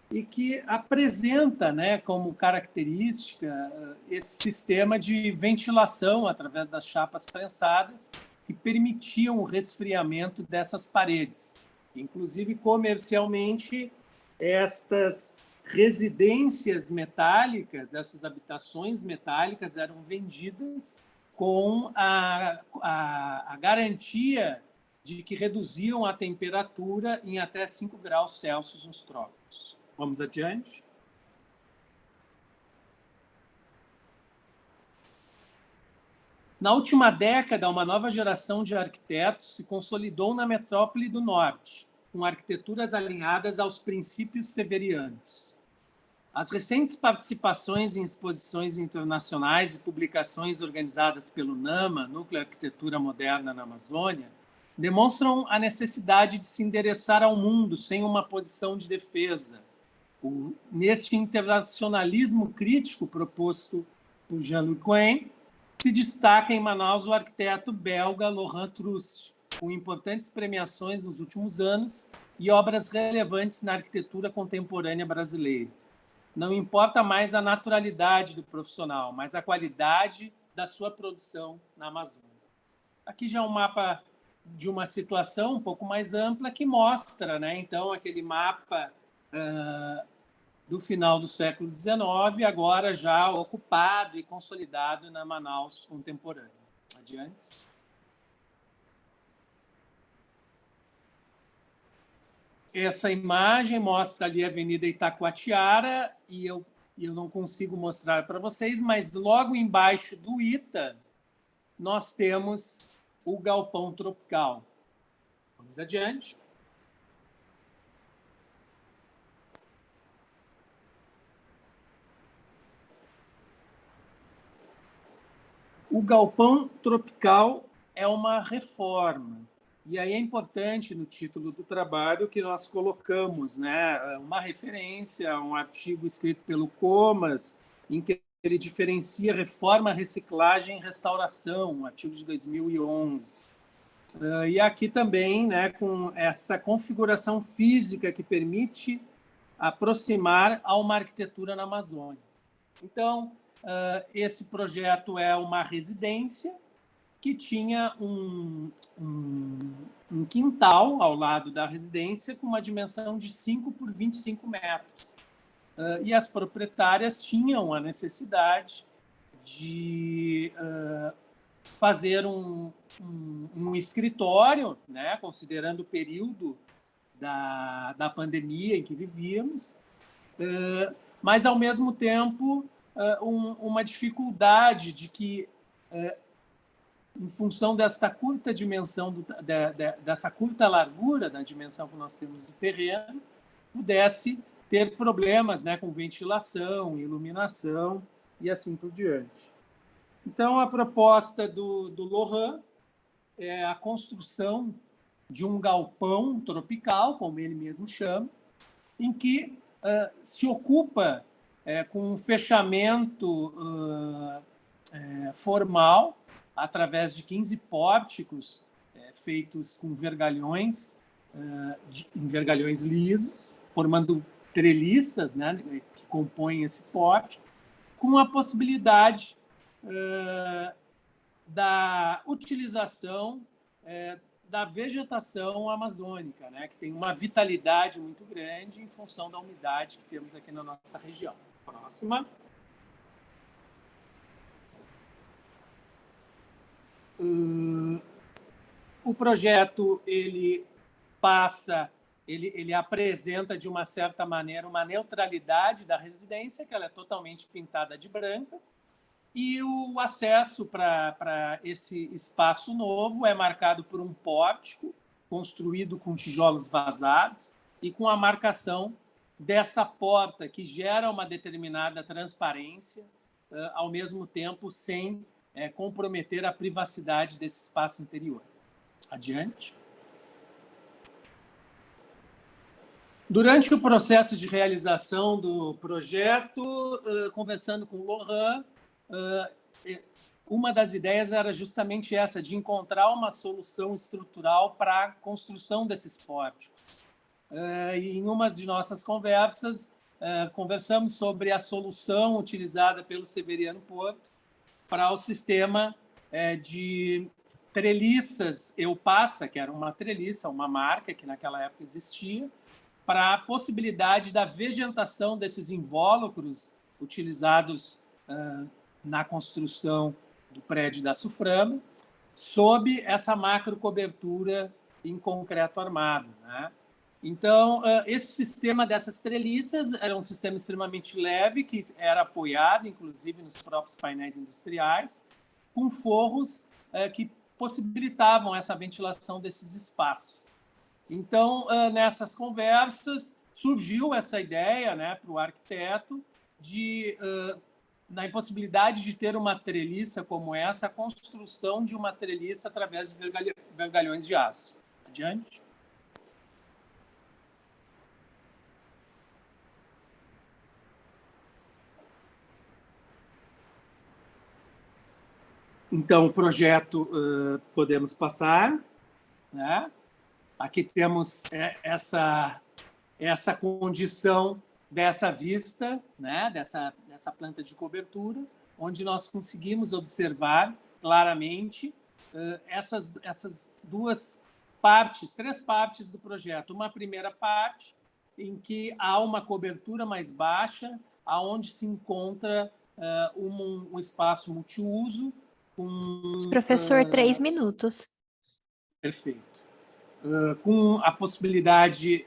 e que apresenta, né, como característica esse sistema de ventilação através das chapas prensadas, que permitiam o resfriamento dessas paredes. Inclusive, comercialmente, estas residências metálicas, essas habitações metálicas eram vendidas com a garantia de que reduziam a temperatura em até 5 graus Celsius nos trópicos. Vamos adiante. Na última década, uma nova geração de arquitetos se consolidou na metrópole do Norte, com arquiteturas alinhadas aos princípios severianos. As recentes participações em exposições internacionais e publicações organizadas pelo NAMA, Núcleo de Arquitetura Moderna na Amazônia, demonstram a necessidade de se endereçar ao mundo sem uma posição de defesa. Neste internacionalismo crítico proposto por Jean-Luc Cohen, se destaca em Manaus o arquiteto belga Laurent Trust, com importantes premiações nos últimos anos e obras relevantes na arquitetura contemporânea brasileira. Não importa mais a naturalidade do profissional, mas a qualidade da sua produção na Amazônia. Aqui já é um mapa de uma situação um pouco mais ampla que mostra, né, então, aquele mapa do final do século XIX, agora já ocupado e consolidado na Manaus contemporânea. Adiante. Essa imagem mostra ali a Avenida Itacoatiara, e eu não consigo mostrar para vocês, mas logo embaixo do ITA, nós temos o Galpão Tropical. Vamos adiante. O Galpão Tropical é uma reforma. E aí é importante, no título do trabalho, que nós colocamos, né, uma referência a um artigo escrito pelo Comas, em que ele diferencia reforma, reciclagem e restauração, um artigo de 2011. E aqui também, né, com essa configuração física que permite aproximar a uma arquitetura na Amazônia. Então, esse projeto é uma residência que tinha um quintal ao lado da residência com uma dimensão de 5 por 25 metros. E as proprietárias tinham a necessidade de fazer um escritório, né, considerando o período da pandemia em que vivíamos, mas, ao mesmo tempo, uma dificuldade de que, em função desta curta dimensão, dessa curta largura da dimensão que nós temos do terreno, pudesse ter problemas, né, com ventilação, iluminação e assim por diante. Então, a proposta do Lohan é a construção de um galpão tropical, como ele mesmo chama, em que se ocupa com um fechamento formal, através de 15 pórticos feitos com vergalhões, em vergalhões lisos, formando treliças, né, que compõem esse pórtico, com a possibilidade da utilização da vegetação amazônica, né, que tem uma vitalidade muito grande em função da umidade que temos aqui na nossa região. Próxima. O projeto ele apresenta de uma certa maneira uma neutralidade da residência, que ela é totalmente pintada de branca, e o acesso para esse espaço novo é marcado por um pórtico construído com tijolos vazados e com a marcação dessa porta que gera uma determinada transparência, ao mesmo tempo sem comprometer a privacidade desse espaço interior. Adiante. Durante o processo de realização do projeto, conversando com o Lohan, uma das ideias era justamente essa, de encontrar uma solução estrutural para a construção desses pórticos. E em uma de nossas conversas, conversamos sobre a solução utilizada pelo Severiano Porto para o sistema de treliças Eupassa, que era uma treliça, uma marca que naquela época existia, para a possibilidade da vegetação desses invólucros utilizados na construção do prédio da Suframa, sob essa macro cobertura em concreto armado, né? Então, esse sistema dessas treliças era um sistema extremamente leve, que era apoiado, inclusive, nos próprios painéis industriais, com forros que possibilitavam essa ventilação desses espaços. Então, nessas conversas, surgiu essa ideia, né, para o arquiteto na impossibilidade de ter uma treliça como essa, a construção de uma treliça através de vergalhões de aço. Adiante. Então, o projeto, podemos passar. né? Aqui temos essa condição dessa vista, né? dessa planta de cobertura, onde nós conseguimos observar claramente essas três partes do projeto. Uma primeira parte, em que há uma cobertura mais baixa, aonde se encontra um espaço multiuso. Professor, 3 minutos. Perfeito. Com a possibilidade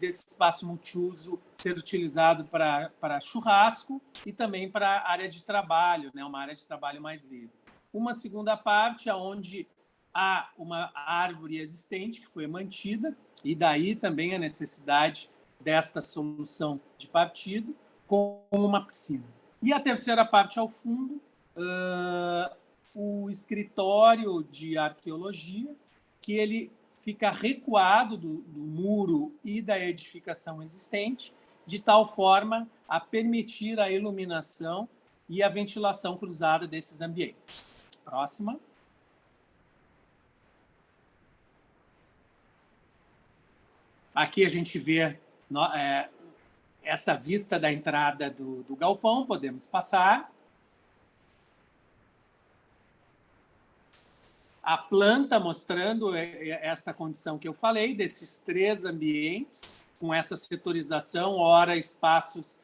desse espaço multiuso ser utilizado para churrasco e também para área de trabalho, né? Uma área de trabalho mais livre. Uma segunda parte, onde há uma árvore existente que foi mantida, e daí também a necessidade desta solução de partido, com uma piscina. E a terceira parte, ao fundo, o escritório de arqueologia, que ele fica recuado do muro e da edificação existente, de tal forma a permitir a iluminação e a ventilação cruzada desses ambientes. Próxima. Aqui a gente vê essa vista da entrada do galpão, podemos passar. A planta mostrando essa condição que eu falei, desses três ambientes, com essa setorização, ora espaços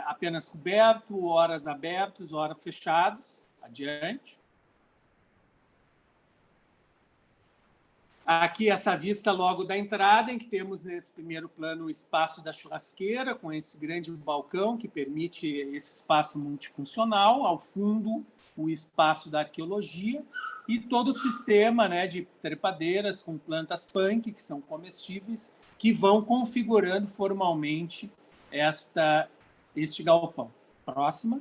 apenas cobertos, horas abertos, ora fechados. Adiante. Aqui essa vista logo da entrada, em que temos nesse primeiro plano o espaço da churrasqueira, com esse grande balcão que permite esse espaço multifuncional. Ao fundo, o espaço da arqueologia e todo o sistema, né, de trepadeiras com plantas punk, que são comestíveis, que vão configurando formalmente este galpão. Próxima.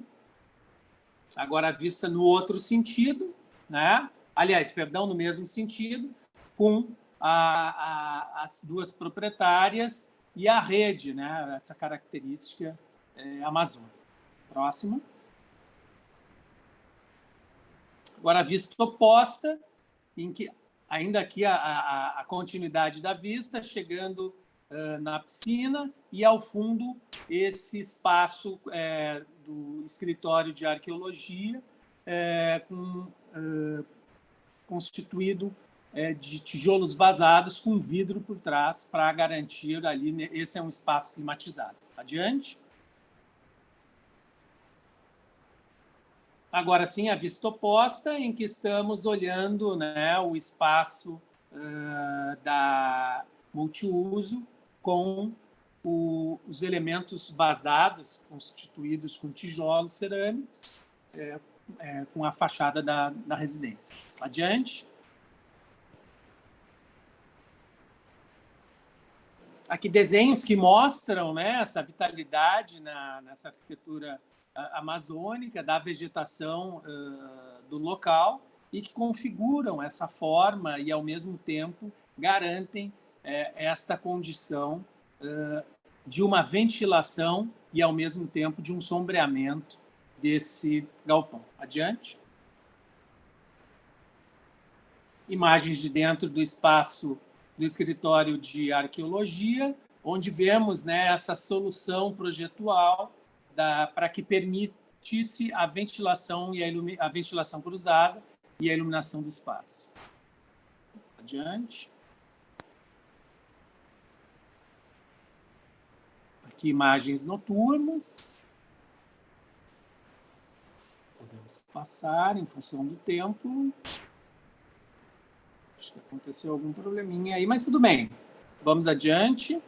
Agora a vista no outro sentido, né? Aliás, perdão, no mesmo sentido, com as duas proprietárias e a rede, né? Essa característica amazônica. Próximo. Agora a vista oposta, em que ainda aqui a continuidade da vista, chegando na piscina e, ao fundo, esse espaço do escritório de arqueologia constituído de tijolos vazados com vidro por trás para garantir ali, esse é um espaço climatizado. Adiante. Agora sim, a vista oposta, em que estamos olhando, né, o espaço da multiuso com os elementos vazados, constituídos com tijolos cerâmicos, com a fachada da residência. Adiante. Aqui desenhos que mostram, né, essa vitalidade nessa arquitetura amazônica, da vegetação do local, e que configuram essa forma e, ao mesmo tempo, garantem esta condição de uma ventilação e, ao mesmo tempo, de um sombreamento desse galpão. Adiante. Imagens de dentro do espaço do escritório de arqueologia, onde vemos, né, essa solução projetual para que permitisse a ventilação e a ventilação cruzada e a iluminação do espaço. Adiante. Aqui imagens noturnas. Podemos passar em função do tempo. Acho que aconteceu algum probleminha aí, mas tudo bem. Vamos adiante.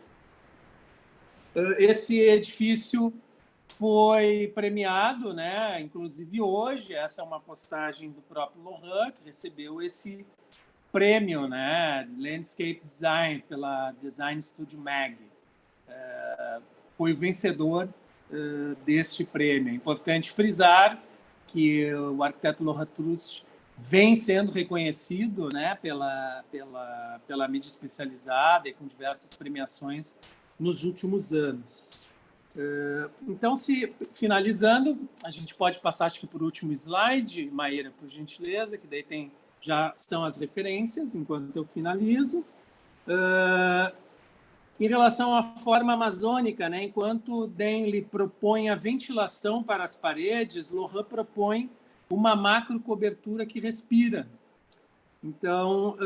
Esse edifício foi premiado, né? Inclusive hoje, essa é uma postagem do próprio Lohan, que recebeu esse prêmio, né? Landscape Design, pela Design Studio Mag. Foi o vencedor deste prêmio. É importante frisar que o arquiteto Lohan Trust vem sendo reconhecido, né, pela mídia especializada e com diversas premiações nos últimos anos. Então, finalizando, a gente pode passar, acho que por último slide, Maíra, por gentileza, que daí tem já são as referências, enquanto eu finalizo. Em relação à forma amazônica, né, enquanto Denley propõe a ventilação para as paredes, Lohan propõe uma macrocobertura que respira. Então,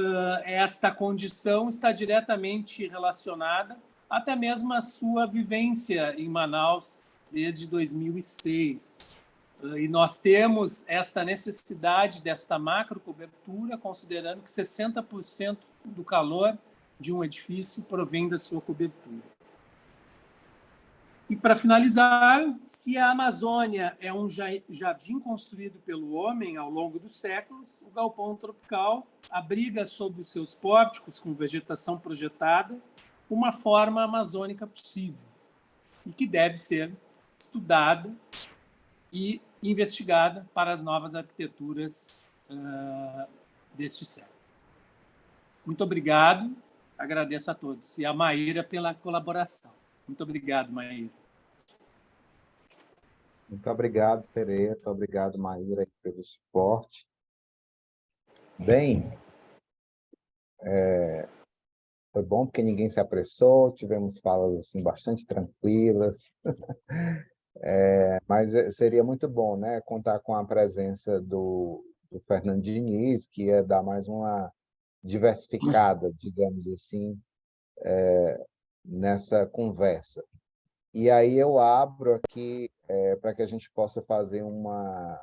esta condição está diretamente relacionada até mesmo à sua vivência em Manaus desde 2006. E nós temos esta necessidade desta macrocobertura, considerando que 60% do calor de um edifício provém da sua cobertura. E, para finalizar, se a Amazônia é um jardim construído pelo homem ao longo dos séculos, o galpão tropical abriga sob os seus pórticos, com vegetação projetada, uma forma amazônica possível e que deve ser estudada e investigada para as novas arquiteturas deste século. Muito obrigado, agradeço a todos. E a Maíra pela colaboração. Muito obrigado, Maíra. Muito obrigado, Sereia. Muito obrigado, Maíra, pelo suporte. Bem, foi bom porque ninguém se apressou, tivemos falas assim, bastante tranquilas. Mas seria muito bom, né, contar com a presença do Fernando Diniz, que ia dar mais uma diversificada, digamos assim, nessa conversa. E aí eu abro aqui para que a gente possa fazer uma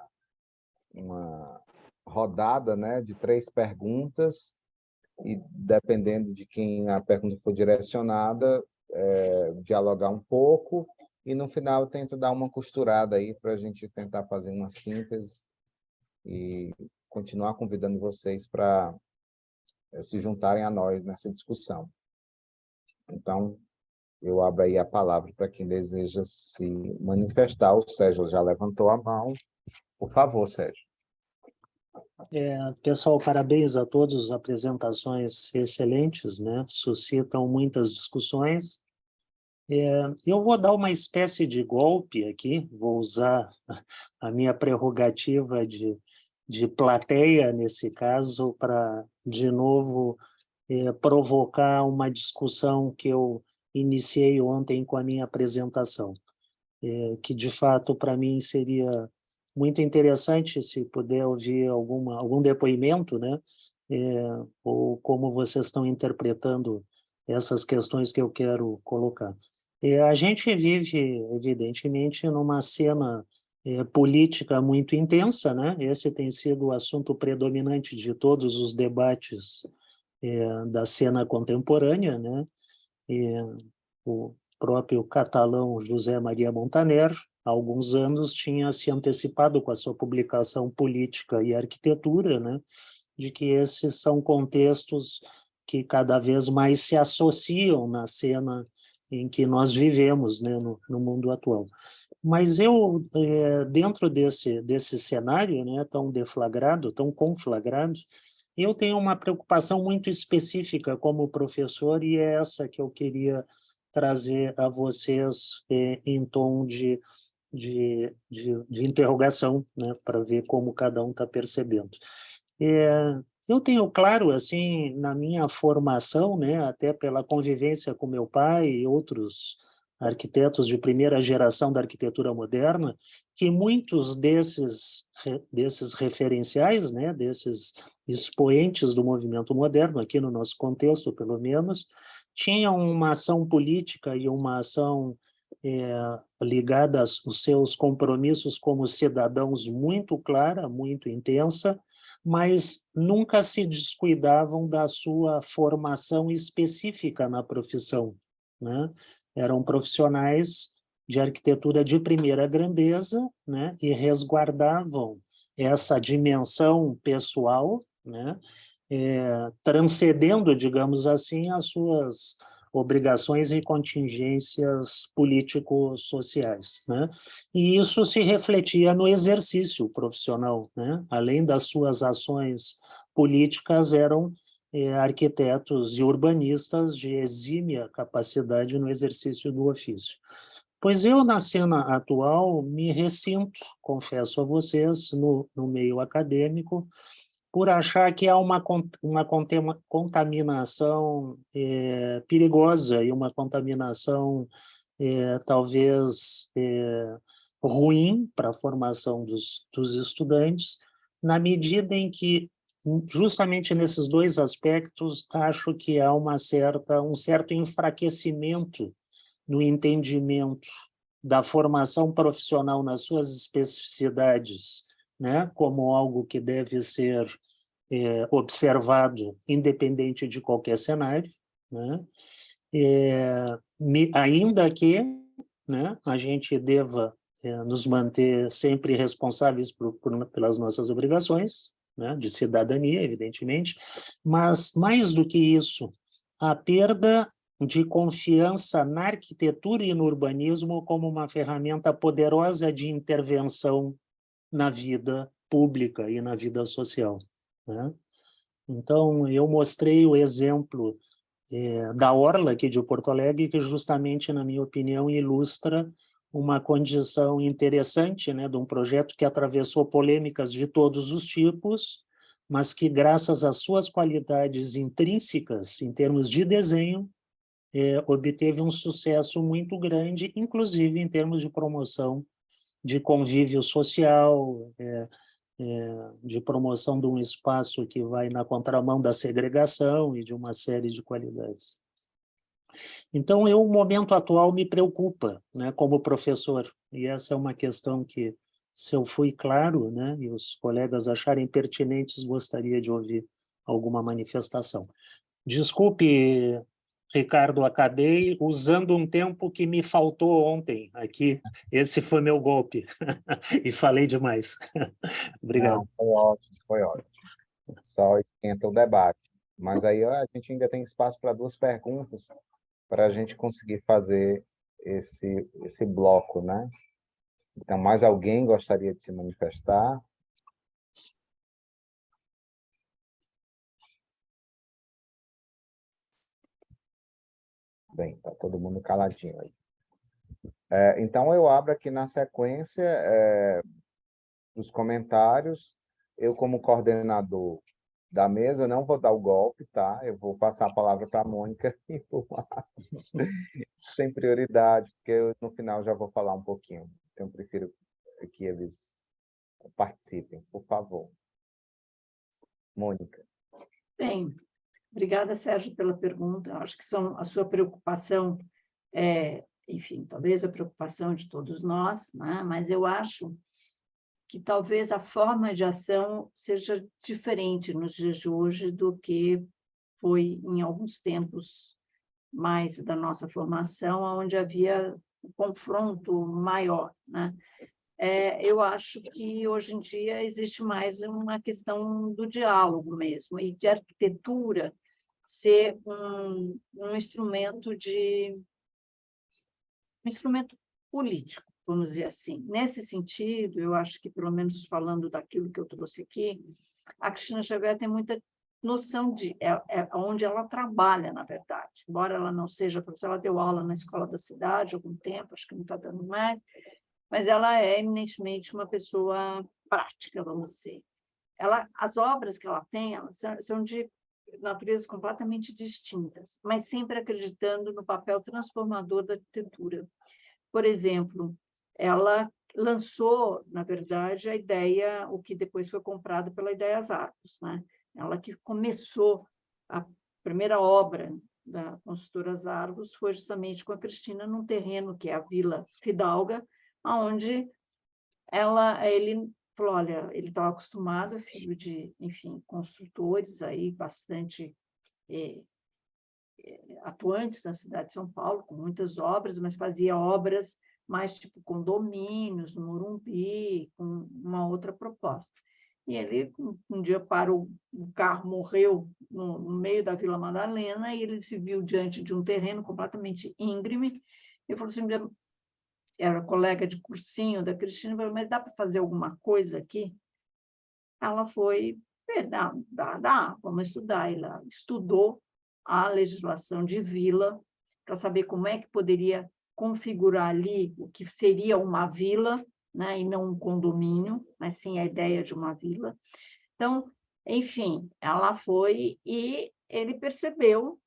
rodada, né, de 3 perguntas, e dependendo de quem a pergunta for direcionada, dialogar um pouco, e no final eu tento dar uma costurada aí para a gente tentar fazer uma síntese e continuar convidando vocês para se juntarem a nós nessa discussão. Então, eu abro aí a palavra para quem deseja se manifestar. O Sérgio já levantou a mão. Por favor, Sérgio. Pessoal, parabéns a todos, apresentações excelentes, né? Suscitam muitas discussões. Eu vou dar uma espécie de golpe aqui, vou usar a minha prerrogativa de plateia, nesse caso, para, de novo, provocar uma discussão que eu iniciei ontem com a minha apresentação, que, de fato, para mim seria muito interessante se puder ouvir algum depoimento, né? Ou como vocês estão interpretando essas questões que eu quero colocar. A gente vive, evidentemente, numa cena política muito intensa, né? Esse tem sido o assunto predominante de todos os debates da cena contemporânea, né? O próprio catalão José Maria Montaner, há alguns anos, tinha se antecipado com a sua publicação Política e Arquitetura, né? De que esses são contextos que cada vez mais se associam na cena em que nós vivemos, né, no mundo atual. Mas eu, dentro desse cenário, né, tão deflagrado, tão conflagrado, eu tenho uma preocupação muito específica como professor, e é essa que eu queria trazer a vocês em tom de interrogação, né, para ver como cada um está percebendo. Eu tenho claro, assim, na minha formação, né, até pela convivência com meu pai e outros arquitetos de primeira geração da arquitetura moderna, que muitos desses referenciais, né, desses expoentes do movimento moderno, aqui no nosso contexto, pelo menos, tinham uma ação política e uma ação ligada aos seus compromissos como cidadãos muito clara, muito intensa, mas nunca se descuidavam da sua formação específica na profissão, né? Eram profissionais de arquitetura de primeira grandeza, né? E resguardavam essa dimensão pessoal, né? Transcendendo, digamos assim, as suas obrigações e contingências político-sociais, né? E isso se refletia no exercício profissional, né? Além das suas ações políticas, eram arquitetos e urbanistas de exímia capacidade no exercício do ofício. Pois eu, na cena atual, me ressinto, confesso a vocês, no meio acadêmico, por achar que há uma contaminação perigosa e uma contaminação talvez ruim para a formação dos estudantes, na medida em que, justamente nesses dois aspectos, acho que há um certo enfraquecimento no entendimento da formação profissional nas suas especificidades, né, como algo que deve ser observado independente de qualquer cenário, né, ainda que, né, a gente deva nos manter sempre responsáveis pelas nossas obrigações, né, de cidadania, evidentemente, mas, mais do que isso, a perda de confiança na arquitetura e no urbanismo como uma ferramenta poderosa de intervenção na vida pública e na vida social, né? Então, eu mostrei o exemplo da Orla aqui de Porto Alegre, que justamente, na minha opinião, ilustra uma condição interessante, né, de um projeto que atravessou polêmicas de todos os tipos, mas que, graças às suas qualidades intrínsecas, em termos de desenho, obteve um sucesso muito grande, inclusive em termos de promoção de convívio social, de promoção de um espaço que vai na contramão da segregação e de uma série de qualidades. Então, o momento atual me preocupa, né, como professor, e essa é uma questão que, se eu fui claro, né, e os colegas acharem pertinentes, gostaria de ouvir alguma manifestação. Desculpe, Ricardo, acabei usando um tempo que me faltou ontem aqui. Esse foi meu golpe. E falei demais. Obrigado. Não, foi ótimo, foi ótimo. Só esquenta o debate. Mas aí a gente ainda tem espaço para 2 perguntas para a gente conseguir fazer esse bloco, né? Então, mais alguém gostaria de se manifestar? Bem, está todo mundo caladinho aí. Então, eu abro aqui na sequência dos comentários. Eu, como coordenador da mesa, não vou dar o golpe, tá? Eu vou passar a palavra para a Mônica e sem prioridade, porque eu, no final, já vou falar um pouquinho. Então, eu prefiro que eles participem, por favor. Mônica. Bem, obrigada, Sérgio, pela pergunta. Acho que a sua preocupação enfim, talvez a preocupação de todos nós, né? Mas eu acho que talvez a forma de ação seja diferente nos dias de hoje do que foi em alguns tempos mais da nossa formação, onde havia um confronto maior, né? Eu acho que hoje em dia existe mais uma questão do diálogo mesmo, e de arquitetura ser um instrumento político, vamos dizer assim. Nesse sentido, eu acho que, pelo menos falando daquilo que eu trouxe aqui, a Cristina Xavier tem muita noção de onde ela trabalha, na verdade. Embora ela não seja professora, ela deu aula na escola da cidade há algum tempo, acho que não está dando mais, mas ela é eminentemente uma pessoa prática, vamos dizer. As obras que ela tem, elas são de naturezas completamente distintas, mas sempre acreditando no papel transformador da arquitetura. Por exemplo, ela lançou, na verdade, a ideia, o que depois foi comprado pela Ideias Arcos, né? Ela que começou a primeira obra da construtora Argos foi justamente com a Cristina num terreno que é a Vila Fidalga, onde ele falou, olha, ele estava acostumado, é filho de, enfim, construtores aí bastante atuantes na cidade de São Paulo, com muitas obras, mas fazia obras mais tipo condomínios, no Morumbi, com uma outra proposta. E ele, um dia parou, o carro morreu no meio da Vila Madalena, e ele se viu diante de um terreno completamente íngreme, e falou assim, era colega de cursinho da Cristina, falou, mas dá para fazer alguma coisa aqui? Ela foi, dá, vamos estudar. Ela estudou a legislação de vila para saber como é que poderia configurar ali o que seria uma vila, né, e não um condomínio, mas sim a ideia de uma vila. Então, enfim, ela foi e ele percebeu,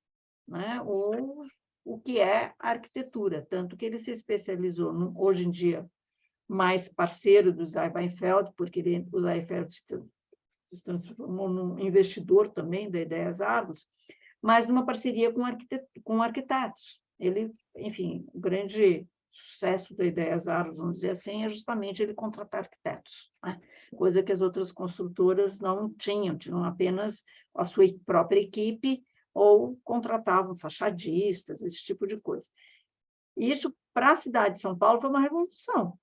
né, o que é a arquitetura, tanto que ele se especializou, hoje em dia, mais parceiro do Zay Weinfeld, porque o Zay Weinfeld se transformou num investidor também da Ideias Árvores, mas numa parceria com arquitetos. Ele, enfim, o grande sucesso da Ideias Árvores, vamos dizer assim, é justamente ele contratar arquitetos, né? Coisa que as outras construtoras não tinham apenas a sua própria equipe ou contratavam fachadistas, esse tipo de coisa. Isso, para a cidade de São Paulo, foi uma revolução,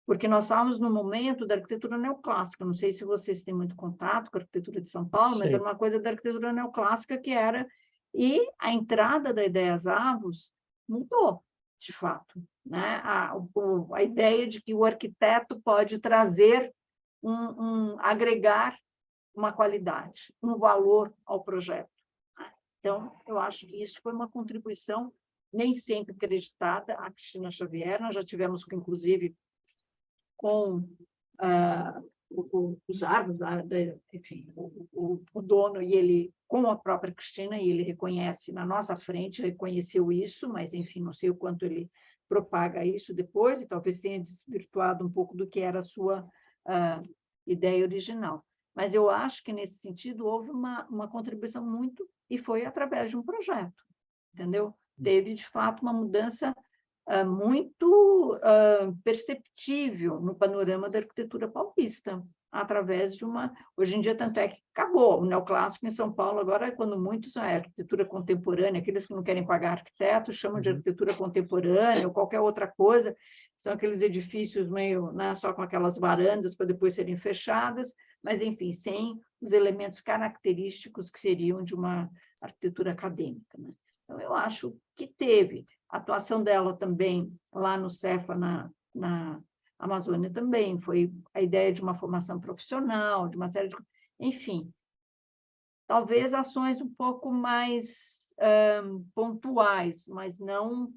porque nós estávamos no momento da arquitetura neoclássica. Não sei se vocês têm muito contato com a arquitetura de São Paulo, mas era uma coisa da arquitetura neoclássica que era... E a entrada da Ideias Árvores mudou, de fato, né? A ideia de que o arquiteto pode trazer, agregar uma qualidade, um valor ao projeto. Então, eu acho que isso foi uma contribuição nem sempre acreditada à Cristina Xavier. Nós já tivemos, inclusive, com os árvores, enfim, o dono e ele, com a própria Cristina, e ele reconhece na nossa frente, reconheceu isso, mas, enfim, não sei o quanto ele propaga isso depois, e talvez tenha desvirtuado um pouco do que era a sua ideia original. Mas eu acho que, nesse sentido, houve uma contribuição muito, e foi através de um projeto, entendeu? Teve, de fato, uma mudança muito perceptível no panorama da arquitetura paulista, através de uma... Hoje em dia, tanto é que acabou. O neoclássico em São Paulo, agora, quando muitos é arquitetura contemporânea, aqueles que não querem pagar arquiteto, chamam de arquitetura contemporânea ou qualquer outra coisa, são aqueles edifícios meio, né, só com aquelas varandas para depois serem fechadas, mas, enfim, sem os elementos característicos que seriam de uma arquitetura acadêmica, né? Então, eu acho que teve. A atuação dela também, lá no Cefa, na Amazônia, também foi a ideia de uma formação profissional, de uma série de... Enfim, talvez ações um pouco mais pontuais, mas não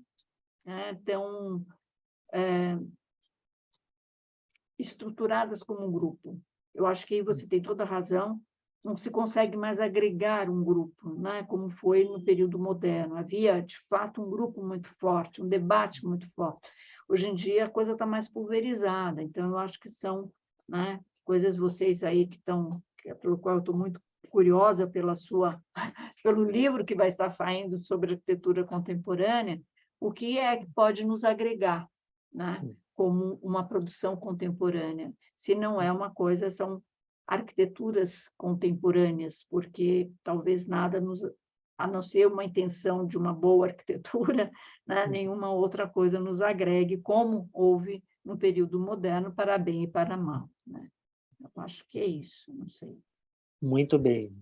tão estruturadas como um grupo. Eu acho que aí você tem toda a razão. Não se consegue mais agregar um grupo, né? Como foi no período moderno. Havia, de fato, um grupo muito forte, um debate muito forte. Hoje em dia, a coisa está mais pulverizada, então, eu acho que são, né, coisas, vocês aí que estão, pelo qual eu estou muito curiosa pelo livro que vai estar saindo sobre arquitetura contemporânea, o que é que pode nos agregar, né, como uma produção contemporânea, se não é uma coisa, são arquiteturas contemporâneas, porque talvez nada a não ser uma intenção de uma boa arquitetura, né, nenhuma outra coisa nos agregue, como houve no período moderno, para bem e para mal, né? Eu acho que é isso, não sei. Muito bem.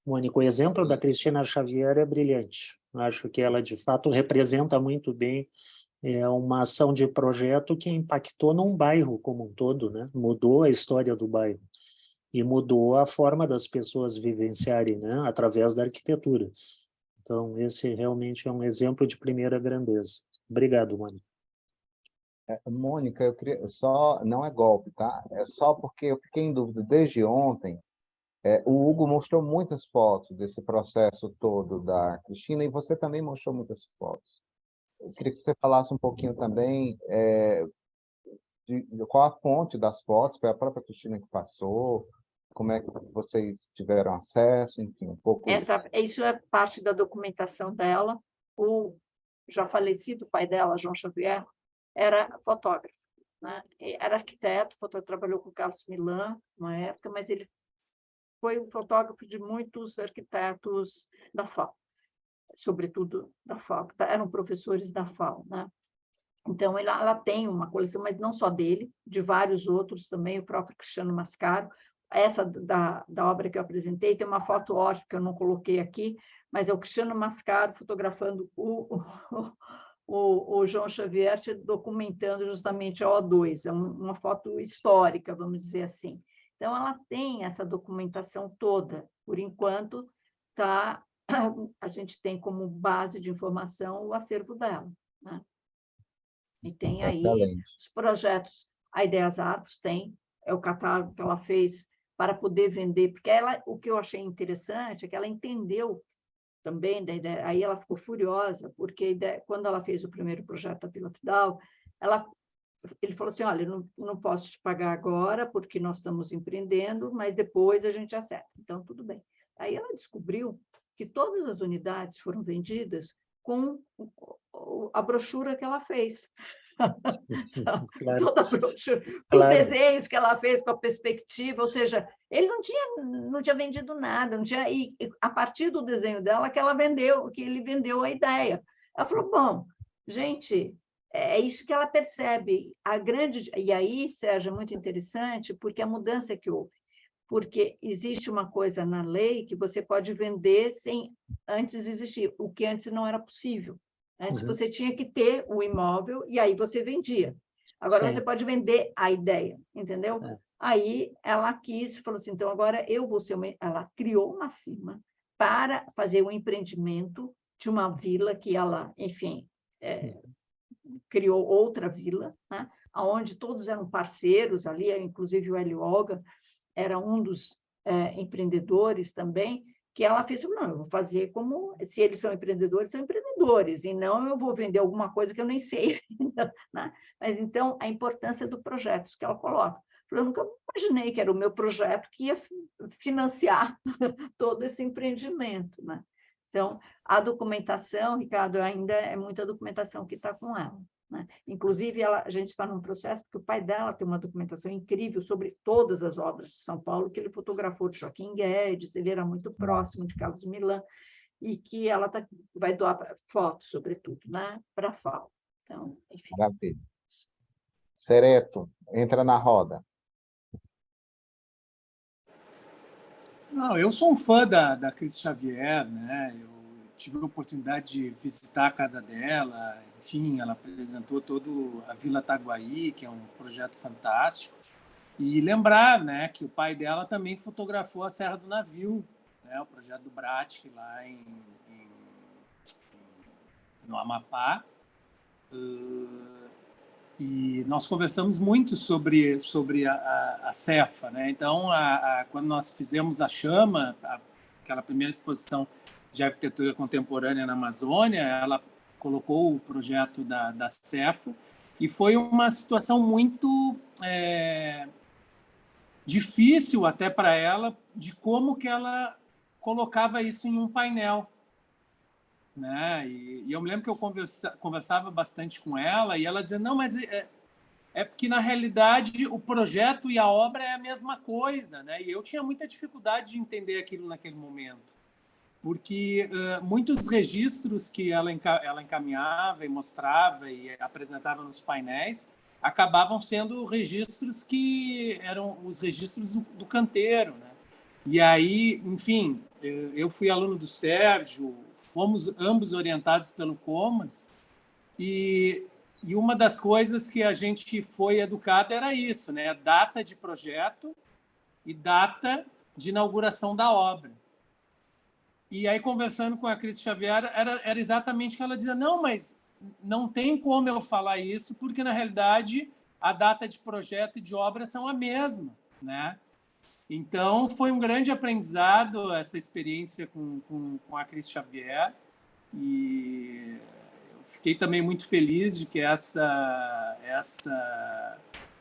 Mônica, o exemplo da Cristina Xavier é brilhante. Acho que ela, de fato, representa muito bem uma ação de projeto que impactou num bairro como um todo, né? Mudou a história do bairro e mudou a forma das pessoas vivenciarem, né? Através da arquitetura. Então, esse realmente é um exemplo de primeira grandeza. Obrigado, Mônica. Mônica, eu queria só, não é golpe, tá? É só porque eu fiquei em dúvida desde ontem. O Hugo mostrou muitas fotos desse processo todo da Cristina e você também mostrou muitas fotos. Eu queria que você falasse um pouquinho também de qual a fonte das fotos, foi a própria Cristina que passou, como é que vocês tiveram acesso, enfim, um pouco Isso é parte da documentação dela. O já falecido pai dela, João Xavier, era fotógrafo, né? Era arquiteto, trabalhou com o Carlos Milan na época, mas ele foi um fotógrafo de muitos arquitetos da FAO, sobretudo da FAO, que eram professores da FAO, né? Então, ela tem uma coleção, mas não só dele, de vários outros também, o próprio Cristiano Mascaro. Essa da obra que eu apresentei, tem uma foto ótima que eu não coloquei aqui, mas é o Cristiano Mascaro fotografando o João Xavier, documentando justamente a O2. É uma foto histórica, vamos dizer assim. Então, ela tem essa documentação toda. Por enquanto, a gente tem como base de informação o acervo dela, né? E tem aí excelente. os projetos, a Ideias Árvores tem, é o catálogo que ela fez para poder vender, porque ela, o que eu achei interessante é que ela entendeu também da ideia, aí ela ficou furiosa, porque quando ela fez o primeiro projeto da Vila Fidalgo, ele falou assim, olha, não posso te pagar agora, porque nós estamos empreendendo, mas depois a gente acerta. Então, tudo bem. Aí ela descobriu que todas as unidades foram vendidas com a brochura que ela fez. Claro. Toda a brochura, os Claro. desenhos que ela fez com a perspectiva, ou seja, ele não tinha vendido nada, não tinha, e a partir do desenho dela que ele vendeu a ideia. Ela falou, bom, gente, é isso que ela percebe. E aí, Sérgio, é muito interessante, porque a mudança que houve, porque existe uma coisa na lei que você pode vender sem antes existir, o que antes não era possível. Antes você tinha que ter o imóvel e aí você vendia. Agora você pode vender a ideia, entendeu? Aí ela falou assim, então agora eu vou ser Ela criou uma firma para fazer um empreendimento de uma vila que ela, enfim, criou outra vila, né? Onde todos eram parceiros ali, inclusive o Hélio Olga era um dos empreendedores também, que ela fez, não, eu vou fazer como, se eles são empreendedores, e não eu vou vender alguma coisa que eu nem sei. Né? Mas, então, a importância do projeto que ela coloca. Eu nunca imaginei que era o meu projeto que ia financiar todo esse empreendimento. Né? Então, a documentação, Ricardo, ainda é muita documentação que está com ela. Né? Inclusive, a gente está num processo, porque o pai dela tem uma documentação incrível sobre todas as obras de São Paulo, que ele fotografou de Joaquim Guedes, ele era muito próximo de Carlos Millan, e que ela vai doar fotos, sobretudo, né? Para a FAO. Então, enfim. Maravilha. Sereto, entra na roda. Não, eu sou um fã da Cris Xavier, né? Eu tive a oportunidade de visitar a casa dela, enfim, ela apresentou toda a Vila Taguaí, que é um projeto fantástico, e lembrar, né, que o pai dela também fotografou a Serra do Navio, né, o projeto do Bratic lá no Amapá, e nós conversamos muito sobre a Cefa, né? Então, quando nós fizemos a Chama, aquela primeira exposição de arquitetura contemporânea na Amazônia, ela colocou o projeto da Cefa, e foi uma situação muito difícil até para ela, de como que ela colocava isso em um painel. Né? E eu me lembro que eu conversava bastante com ela, e ela dizia, não, mas é porque, na realidade, o projeto e a obra é a mesma coisa. Né? E eu tinha muita dificuldade de entender aquilo naquele momento, porque muitos registros que ela encaminhava e mostrava e apresentava nos painéis acabavam sendo registros que eram os registros do canteiro. Né? E aí, enfim, eu fui aluno do Sérgio, fomos ambos orientados pelo Comas, e uma das coisas que a gente foi educado era isso, né? Data de projeto e data de inauguração da obra. E aí, conversando com a Cris Xavier, era exatamente o que ela dizia, não, mas não tem como eu falar isso, porque, na realidade, a data de projeto e de obra são a mesma, né? Então, foi um grande aprendizado essa experiência com a Cris Xavier, e eu fiquei também muito feliz de que essa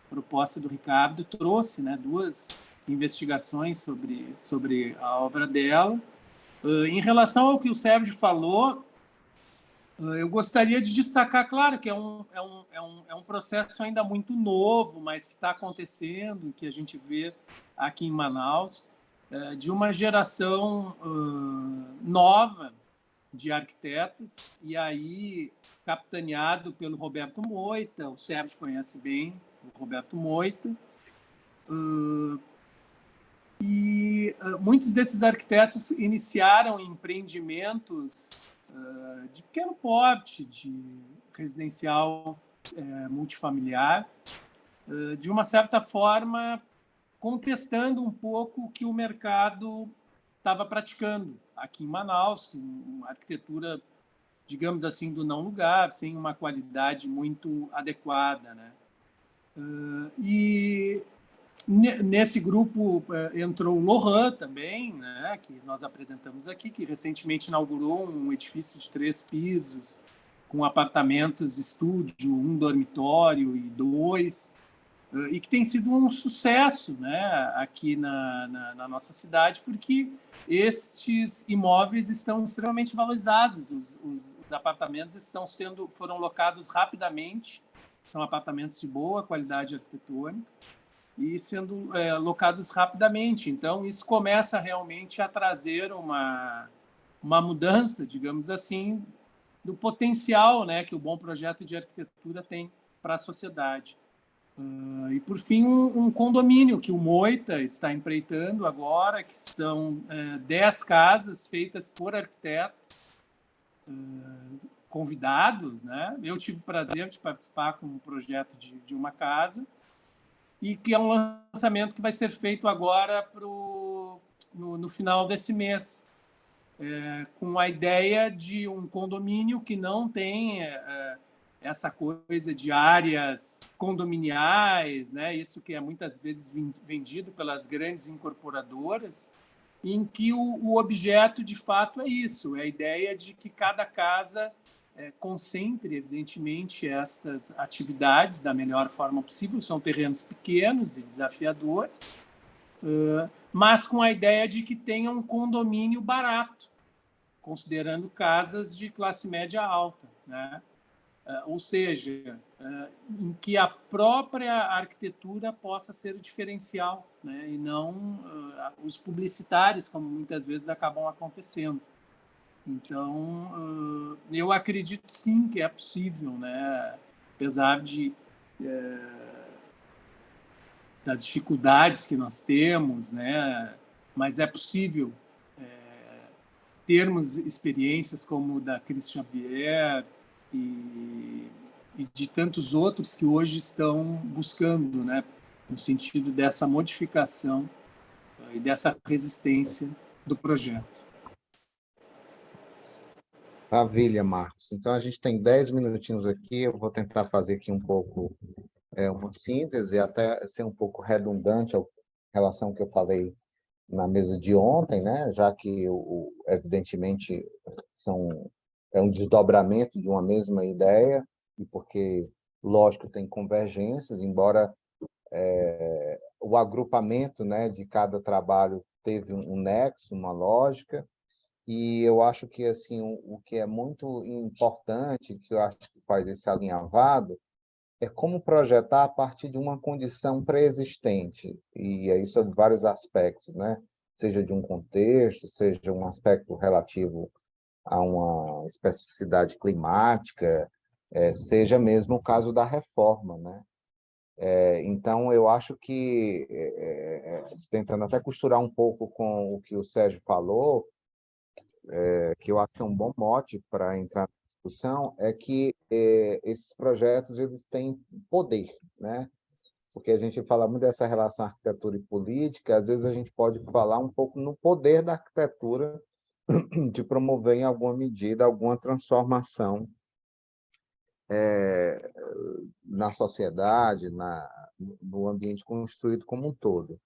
proposta do Ricardo trouxe, né, 2 investigações sobre a obra dela. Em relação ao que o Sérgio falou, eu gostaria de destacar, claro, que é um processo ainda muito novo, mas que está acontecendo, que a gente vê aqui em Manaus, de uma geração nova de arquitetos, e aí capitaneado pelo Roberto Moita. O Sérgio conhece bem o Roberto Moita. E muitos desses arquitetos iniciaram empreendimentos de pequeno porte, de residencial multifamiliar, de uma certa forma contestando um pouco o que o mercado estava praticando aqui em Manaus, com uma arquitetura, digamos assim, do não lugar, sem uma qualidade muito adequada. Né? E Nesse grupo entrou o Lohan também, né, que nós apresentamos aqui, que recentemente inaugurou um edifício de 3 pisos, com apartamentos estúdio, 1 dormitório e 2, e que tem sido um sucesso, né, aqui na nossa cidade, porque estes imóveis estão extremamente valorizados, os apartamentos foram locados rapidamente, são apartamentos de boa qualidade arquitetônica, e sendo locados rapidamente. Então, isso começa realmente a trazer uma mudança, digamos assim, do potencial, né, que o bom projeto de arquitetura tem para a sociedade. E, por fim, um condomínio que o Moita está empreitando agora, que são 10 casas feitas por arquitetos convidados, né? Eu tive o prazer de participar com um projeto de uma casa, e que é um lançamento que vai ser feito agora no final desse mês, com a ideia de um condomínio que não tem essa coisa de áreas condominiais, né? Isso que é muitas vezes vendido pelas grandes incorporadoras, em que o objeto, de fato, é isso, é a ideia de que cada casa concentre, evidentemente, estas atividades da melhor forma possível. São terrenos pequenos e desafiadores, mas com a ideia de que tenha um condomínio barato, considerando casas de classe média alta, né? Ou seja, em que a própria arquitetura possa ser o diferencial, né? E não os publicitários, como muitas vezes acabam acontecendo. Então, eu acredito sim que é possível, né? Apesar das dificuldades que nós temos, né? Mas é possível termos experiências como da Cris Xavier e de tantos outros que hoje estão buscando, né? No sentido dessa modificação e dessa resistência do projeto. Maravilha, Marcos. Então, a gente tem 10 minutinhos aqui, eu vou tentar fazer aqui um pouco uma síntese, até ser um pouco redundante em relação ao que eu falei na mesa de ontem, né? Já que, evidentemente, é um desdobramento de uma mesma ideia, e porque, lógico, tem convergências, embora o agrupamento, né, de cada trabalho teve um nexo, uma lógica. E eu acho que assim o que é muito importante, que eu acho que faz esse alinhavado, é como projetar a partir de uma condição pré-existente, e é isso em vários aspectos, né? Seja de um contexto, seja um aspecto relativo a uma especificidade climática, seja mesmo o caso da reforma, né? Então, eu acho que, tentando até costurar um pouco com o que o Sérgio falou, que eu acho que é um bom mote para entrar na discussão, é que esses projetos eles têm poder, né? Porque a gente fala muito dessa relação arquitetura e política, às vezes a gente pode falar um pouco no poder da arquitetura de promover, em alguma medida, alguma transformação na sociedade, no ambiente construído como um todo.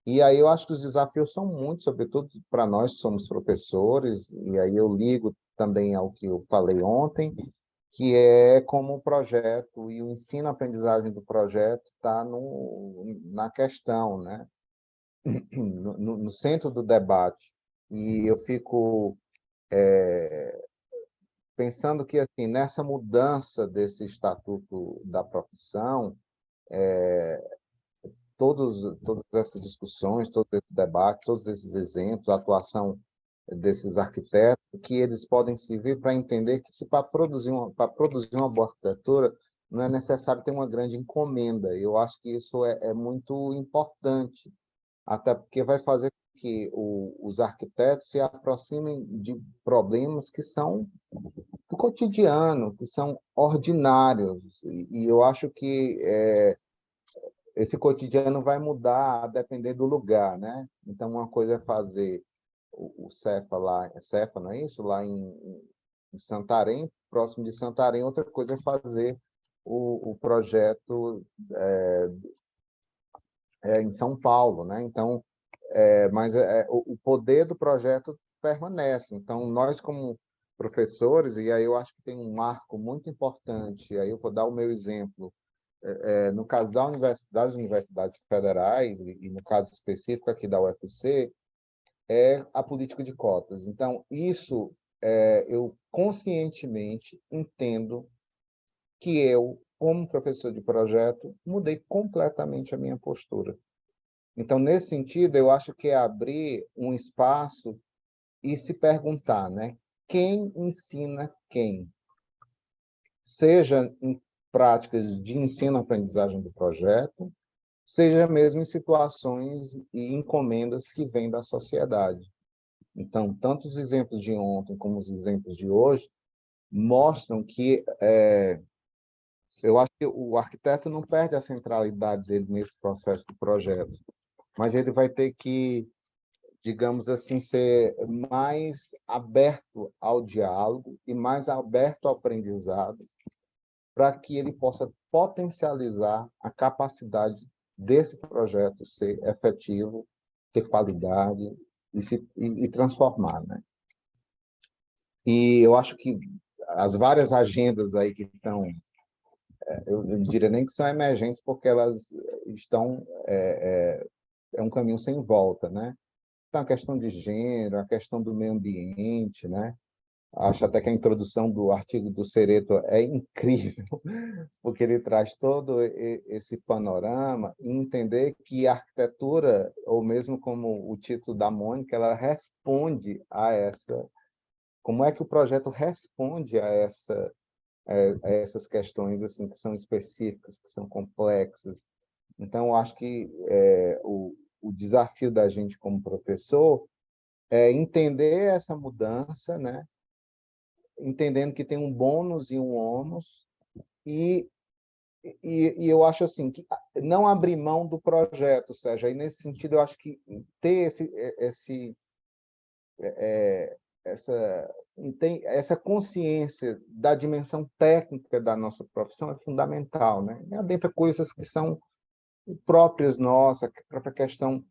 E aí eu acho que os desafios são muitos, sobretudo para nós que somos professores, e aí eu ligo também ao que eu falei ontem, que é como o projeto e o ensino-aprendizagem do projeto está na questão, né? No centro do debate. E eu fico pensando que, assim, nessa mudança desse estatuto da profissão, todas essas discussões, todos esses debates, todos esses exemplos, a atuação desses arquitetos, que eles podem servir para entender que para produzir uma boa arquitetura não é necessário ter uma grande encomenda. Eu acho que isso é muito importante, até porque vai fazer com que os arquitetos se aproximem de problemas que são do cotidiano, que são ordinários. E eu acho que esse cotidiano vai mudar a depender do lugar, né? Então, uma coisa é fazer o Cefa lá, Cefa, não é isso? Lá em Santarém, próximo de Santarém, outra coisa é fazer o projeto em São Paulo, né? Então, mas o poder do projeto permanece. Então, nós como professores, e aí eu acho que tem um marco muito importante, aí eu vou dar o meu exemplo, no caso das universidades federais, e no caso específico aqui da UFC, é a política de cotas. Então, isso eu conscientemente entendo que eu, como professor de projeto, mudei completamente a minha postura. Então, nesse sentido, eu acho que é abrir um espaço e se perguntar, né? Quem ensina quem? Seja em práticas de ensino-aprendizagem do projeto, seja mesmo em situações e encomendas que vêm da sociedade. Então, tanto os exemplos de ontem como os exemplos de hoje mostram que eu acho que o arquiteto não perde a centralidade dele nesse processo do projeto, mas ele vai ter que, digamos assim, ser mais aberto ao diálogo e mais aberto ao aprendizado, para que ele possa potencializar a capacidade desse projeto ser efetivo, ter qualidade e transformar, né? E eu acho que as várias agendas aí que estão, eu não diria nem que são emergentes, porque elas estão, é um caminho sem volta, né? Então, a questão de gênero, a questão do meio ambiente, né? Acho até que a introdução do artigo do Cereto é incrível, porque ele traz todo esse panorama e entender que a arquitetura, ou mesmo como o título da Mônica, ela responde a essa... Como é que o projeto responde a essas questões assim que são específicas, que são complexas. Então, eu acho que o desafio da gente como professor é entender essa mudança, né? Entendendo que tem um bônus e um ônus, e, e eu acho assim, que não abrir mão do projeto, Sérgio. Aí, nesse sentido, eu acho que ter essa consciência da dimensão técnica da nossa profissão é fundamental, né? E adentra coisas que são próprias nossas, a própria questão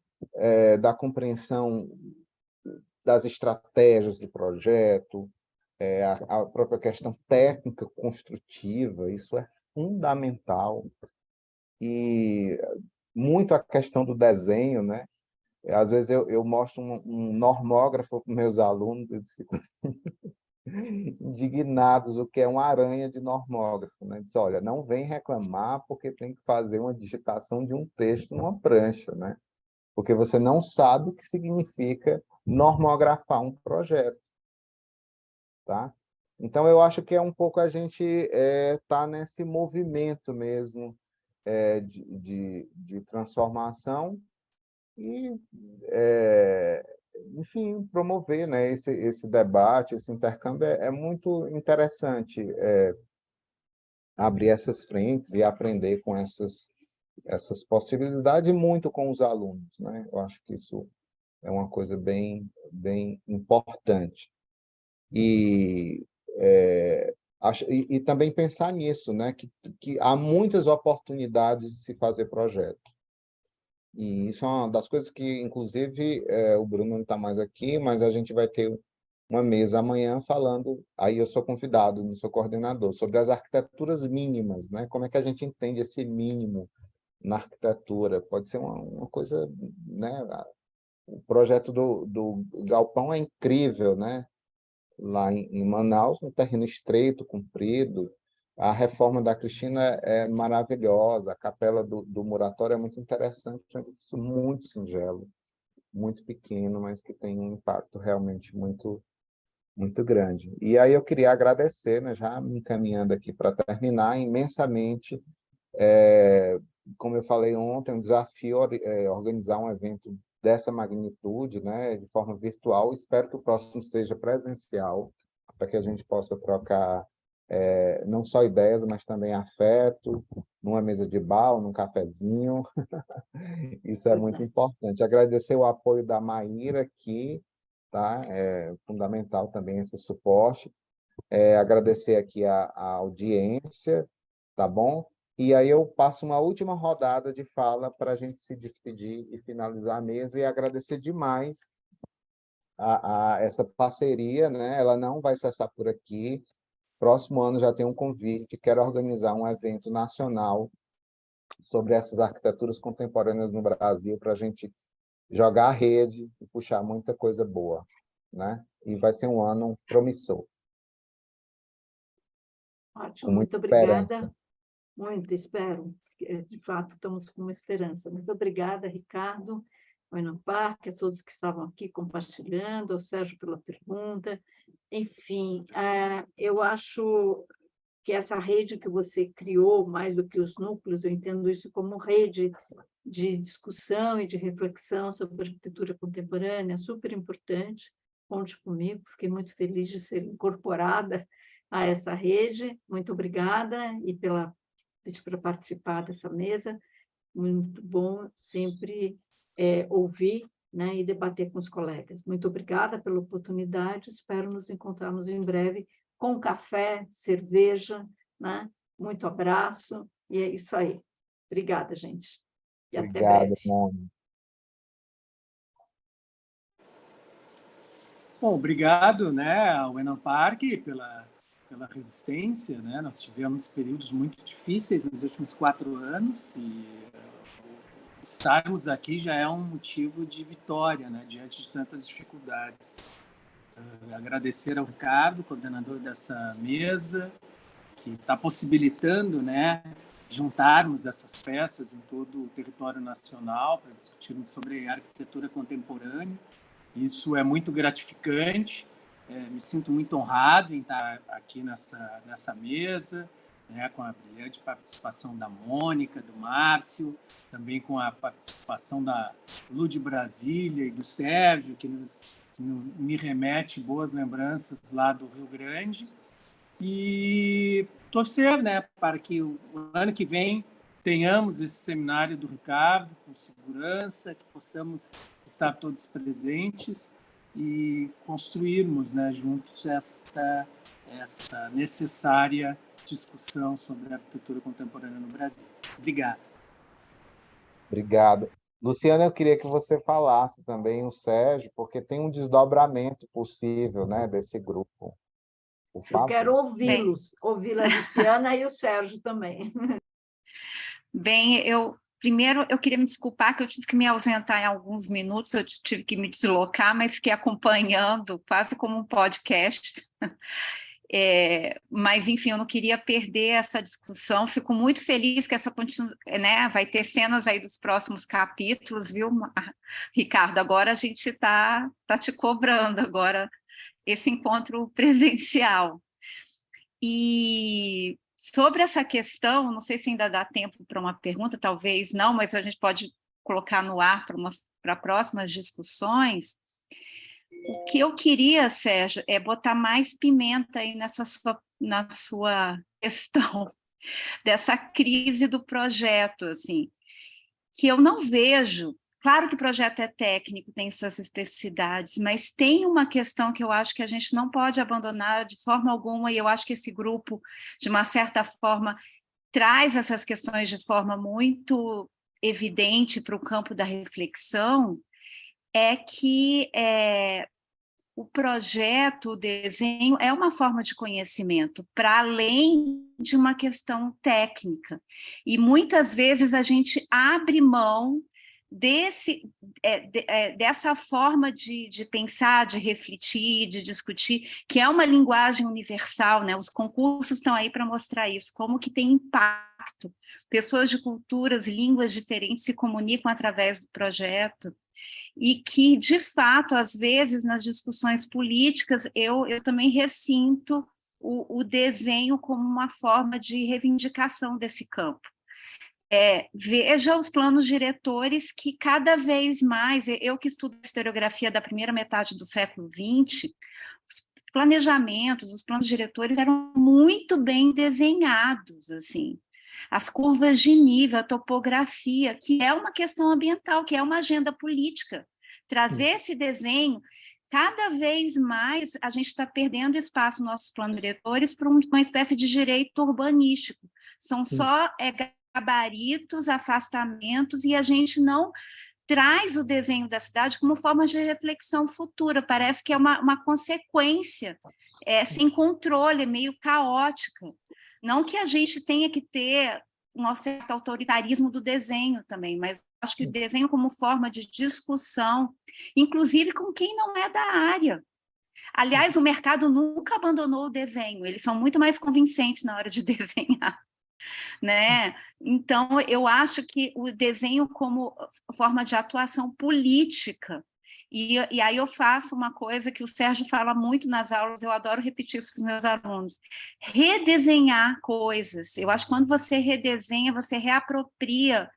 da compreensão das estratégias do projeto, a própria questão técnica construtiva, isso é fundamental. E muito a questão do desenho, né? Às vezes eu mostro um normógrafo para meus alunos, eles ficam indignados, o que é uma aranha de normógrafo, né? Diz, olha, não vem reclamar porque tem que fazer uma digitação de um texto numa prancha, né? Porque você não sabe o que significa normografar um projeto, tá? Então, eu acho que é um pouco a gente tá nesse movimento mesmo de transformação e, enfim, promover, né, esse debate, esse intercâmbio é muito interessante, abrir essas frentes e aprender com essas possibilidades, e muito com os alunos, né? Eu acho que isso é uma coisa bem importante. E, e também pensar nisso, né? Que há muitas oportunidades de se fazer projeto. E isso é uma das coisas que, inclusive, o Bruno não está mais aqui, mas a gente vai ter uma mesa amanhã falando, aí eu sou convidado, não sou coordenador, sobre as arquiteturas mínimas, né? Como é que a gente entende esse mínimo na arquitetura? Pode ser uma coisa, né? O projeto do Galpão é incrível, né? Lá em Manaus, um terreno estreito, comprido. A reforma da Cristina é maravilhosa, a capela do Muratório é muito interessante, é isso muito singelo, muito pequeno, mas que tem um impacto realmente muito grande. E aí eu queria agradecer, né, já me encaminhando aqui para terminar, imensamente, como eu falei ontem, é um desafio organizar um evento dessa magnitude, né, de forma virtual. Espero que o próximo seja presencial, para que a gente possa trocar não só ideias, mas também afeto, numa mesa de bar, num cafezinho. Isso é muito importante. Agradecer o apoio da Maíra aqui, tá? É fundamental também esse suporte. Agradecer aqui a audiência, tá bom? E aí eu passo uma última rodada de fala para a gente se despedir e finalizar a mesa e agradecer demais a essa parceria, né? Ela não vai cessar por aqui. Próximo ano já tem um convite, quero organizar um evento nacional sobre essas arquiteturas contemporâneas no Brasil para a gente jogar a rede e puxar muita coisa boa, né? E vai ser um ano promissor, Ótimo, com muita muito obrigada. esperança. Muito, espero. De fato, estamos com uma esperança. Muito obrigada, Ricardo, ao Enaparc, a todos que estavam aqui compartilhando, ao Sérgio pela pergunta. Enfim, eu acho que essa rede que você criou, mais do que os núcleos, eu entendo isso como rede de discussão e de reflexão sobre arquitetura contemporânea, super importante. Conte comigo, fiquei muito feliz de ser incorporada a essa rede. Muito obrigada e pela para participar dessa mesa. Muito bom sempre ouvir, né, e debater com os colegas. Muito obrigada pela oportunidade, espero nos encontrarmos em breve com café, cerveja, né? Muito abraço, e é isso aí. Obrigada, gente. E até Obrigado, breve. Mônica. Bom, obrigado, né, ao Enaparc pela resistência, né? Nós tivemos períodos muito difíceis nos últimos 4 anos e estarmos aqui já é um motivo de vitória, né, diante de tantas dificuldades. Agradecer ao Ricardo, coordenador dessa mesa, que está possibilitando, né, juntarmos essas peças em todo o território nacional para discutirmos sobre arquitetura contemporânea. Isso é muito gratificante. Me sinto muito honrado em estar aqui nessa mesa, né, com a brilhante participação da Mônica, do Márcio, também com a participação da Lu de Brasília e do Sérgio, que me remete boas lembranças lá do Rio Grande. E torcer, né, para que o ano que vem tenhamos esse seminário do Ricardo com segurança, que possamos estar todos presentes e construirmos, né, juntos essa necessária discussão sobre a arquitetura contemporânea no Brasil. Obrigado. Obrigado. Luciana, eu queria que você falasse também o Sérgio, porque tem um desdobramento possível, né, desse grupo. Por favor. Eu quero ouvi-los, ouvir a Luciana e o Sérgio também. Bem, primeiro eu queria me desculpar que eu tive que me ausentar em alguns minutos, eu tive que me deslocar, mas fiquei acompanhando quase como um podcast. Mas, enfim, eu não queria perder essa discussão, fico muito feliz que essa né, vai ter cenas aí dos próximos capítulos, viu, Ricardo? Agora a gente tá te cobrando agora esse encontro presencial. E sobre essa questão, não sei se ainda dá tempo para uma pergunta, talvez não, mas a gente pode colocar no ar para próximas discussões. O que eu queria, Sérgio, é botar mais pimenta aí na sua questão dessa crise do projeto, assim, que eu não vejo. Claro que o projeto é técnico, tem suas especificidades, mas tem uma questão que eu acho que a gente não pode abandonar de forma alguma, e eu acho que esse grupo, de uma certa forma, traz essas questões de forma muito evidente para o campo da reflexão, é que o projeto, o desenho, é uma forma de conhecimento, para além de uma questão técnica. E muitas vezes a gente abre mão dessa forma de pensar, de refletir, de discutir, que é uma linguagem universal, né? Os concursos estão aí para mostrar isso, como que tem impacto. Pessoas de culturas e línguas diferentes se comunicam através do projeto. E que, de fato, às vezes, nas discussões políticas, eu também ressinto o desenho como uma forma de reivindicação desse campo. Veja os planos diretores que cada vez mais, eu que estudo historiografia da primeira metade do século XX, os planejamentos, os planos diretores eram muito bem desenhados, assim, as curvas de nível, a topografia, que é uma questão ambiental, que é uma agenda política. Trazer esse desenho, cada vez mais a gente está perdendo espaço nos nossos planos diretores para uma espécie de direito urbanístico. São só gabaritos, afastamentos, e a gente não traz o desenho da cidade como forma de reflexão futura. Parece que é uma consequência sem controle, meio caótica. Não que a gente tenha que ter um certo autoritarismo do desenho também, mas acho que o desenho como forma de discussão, inclusive com quem não é da área. Aliás, o mercado nunca abandonou o desenho, eles são muito mais convincentes na hora de desenhar, né? Então, eu acho que o desenho como forma de atuação política, e aí eu faço uma coisa que o Sérgio fala muito nas aulas, eu adoro repetir isso para os meus alunos, redesenhar coisas. Eu acho que quando você redesenha, você reapropria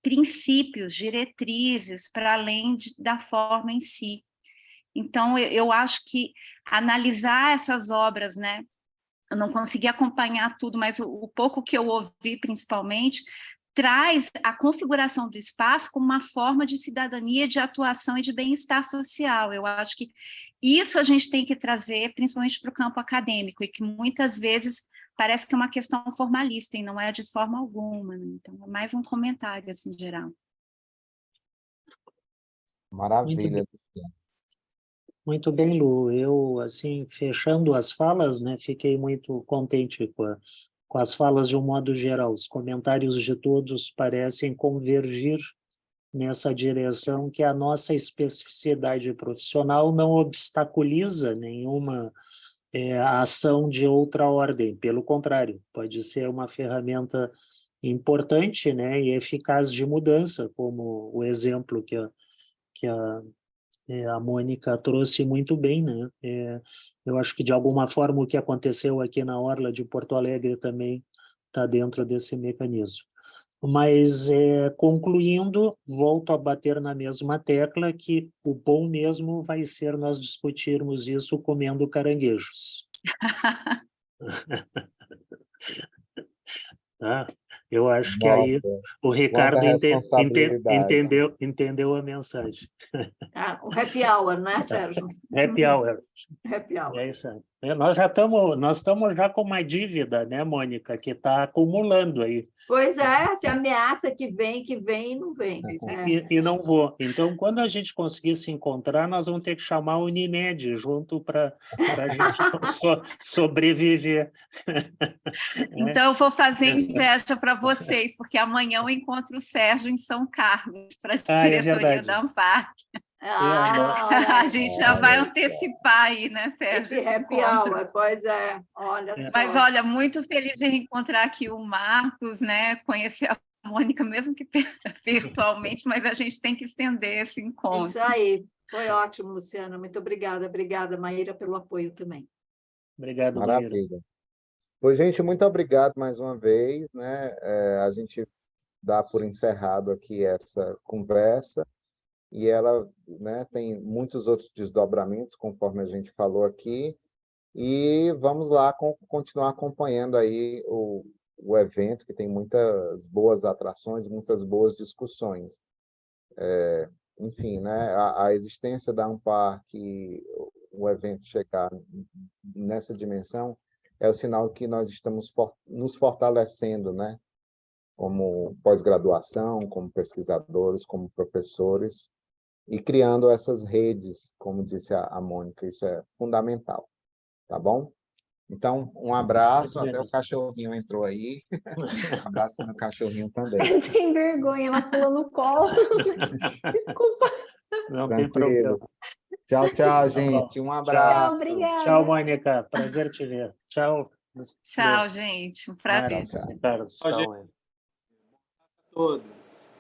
princípios, diretrizes, para além da forma em si. Então, eu acho que analisar essas obras, né? Eu não consegui acompanhar tudo, mas o pouco que eu ouvi, principalmente, traz a configuração do espaço como uma forma de cidadania, de atuação e de bem-estar social. Eu acho que isso a gente tem que trazer, principalmente para o campo acadêmico, e que muitas vezes parece que é uma questão formalista, e não é de forma alguma, né? Então, é mais um comentário, assim, geral. Maravilha. Muito bem, Lu. Eu, assim, fechando as falas, né, fiquei muito contente com as falas de um modo geral. Os comentários de todos parecem convergir nessa direção, que a nossa especificidade profissional não obstaculiza nenhuma ação de outra ordem. Pelo contrário, pode ser uma ferramenta importante, né, e eficaz de mudança, como o exemplo que a Mônica trouxe muito bem, né? Eu acho que, de alguma forma, o que aconteceu aqui na Orla de Porto Alegre também está dentro desse mecanismo. Mas, concluindo, volto a bater na mesma tecla, que o bom mesmo vai ser nós discutirmos isso comendo caranguejos. Tá? Eu acho que aí Nossa, o quanta Ricardo responsabilidade. entendeu a mensagem. O happy hour, né, Sérgio? Happy hour. Happy hour. É isso aí. Nós estamos já com uma dívida, né, Mônica, que está acumulando aí. Pois é, se ameaça que vem e não vem. E não vou. Então, quando a gente conseguir se encontrar, nós vamos ter que chamar a Unimed junto para a gente sobreviver. Então, eu vou fazer inveja para vocês, porque amanhã eu encontro o Sérgio em São Carlos, para a diretoria verdade. da ANPAC. Olha A gente já vai antecipar aí, né, Sérgio? esse happy hour, pois é, olha só. Mas, olha, muito feliz de reencontrar aqui o Marcos, né? Conhecer a Mônica, mesmo que virtualmente, mas a gente tem que estender esse encontro. Isso aí, foi ótimo, Luciana, muito obrigada. Obrigada, Maíra, pelo apoio também. Obrigado, Maíra. Maravilha. Pois, gente, muito obrigado mais uma vez, né? A gente dá por encerrado aqui essa conversa, e ela, né, tem muitos outros desdobramentos, conforme a gente falou aqui, e vamos lá continuar acompanhando aí o evento, que tem muitas boas atrações, muitas boas discussões. Enfim, né, a existência da ANPAC, o evento chegar nessa dimensão, é o sinal que nós estamos nos fortalecendo, né, como pós-graduação, como pesquisadores, como professores, e criando essas redes, como disse a Mônica, isso é fundamental, tá bom? Então, um abraço, até o cachorrinho entrou aí, um abraço no cachorrinho também. Sem vergonha, ela pulou no colo. Desculpa. Não tem problema. Tchau, tchau, gente. Um abraço. Tchau, obrigada. Tchau, Mônica. Prazer te ver. Tchau. Tchau, gente. Um prazer. Ricardo. Tchau. Todos.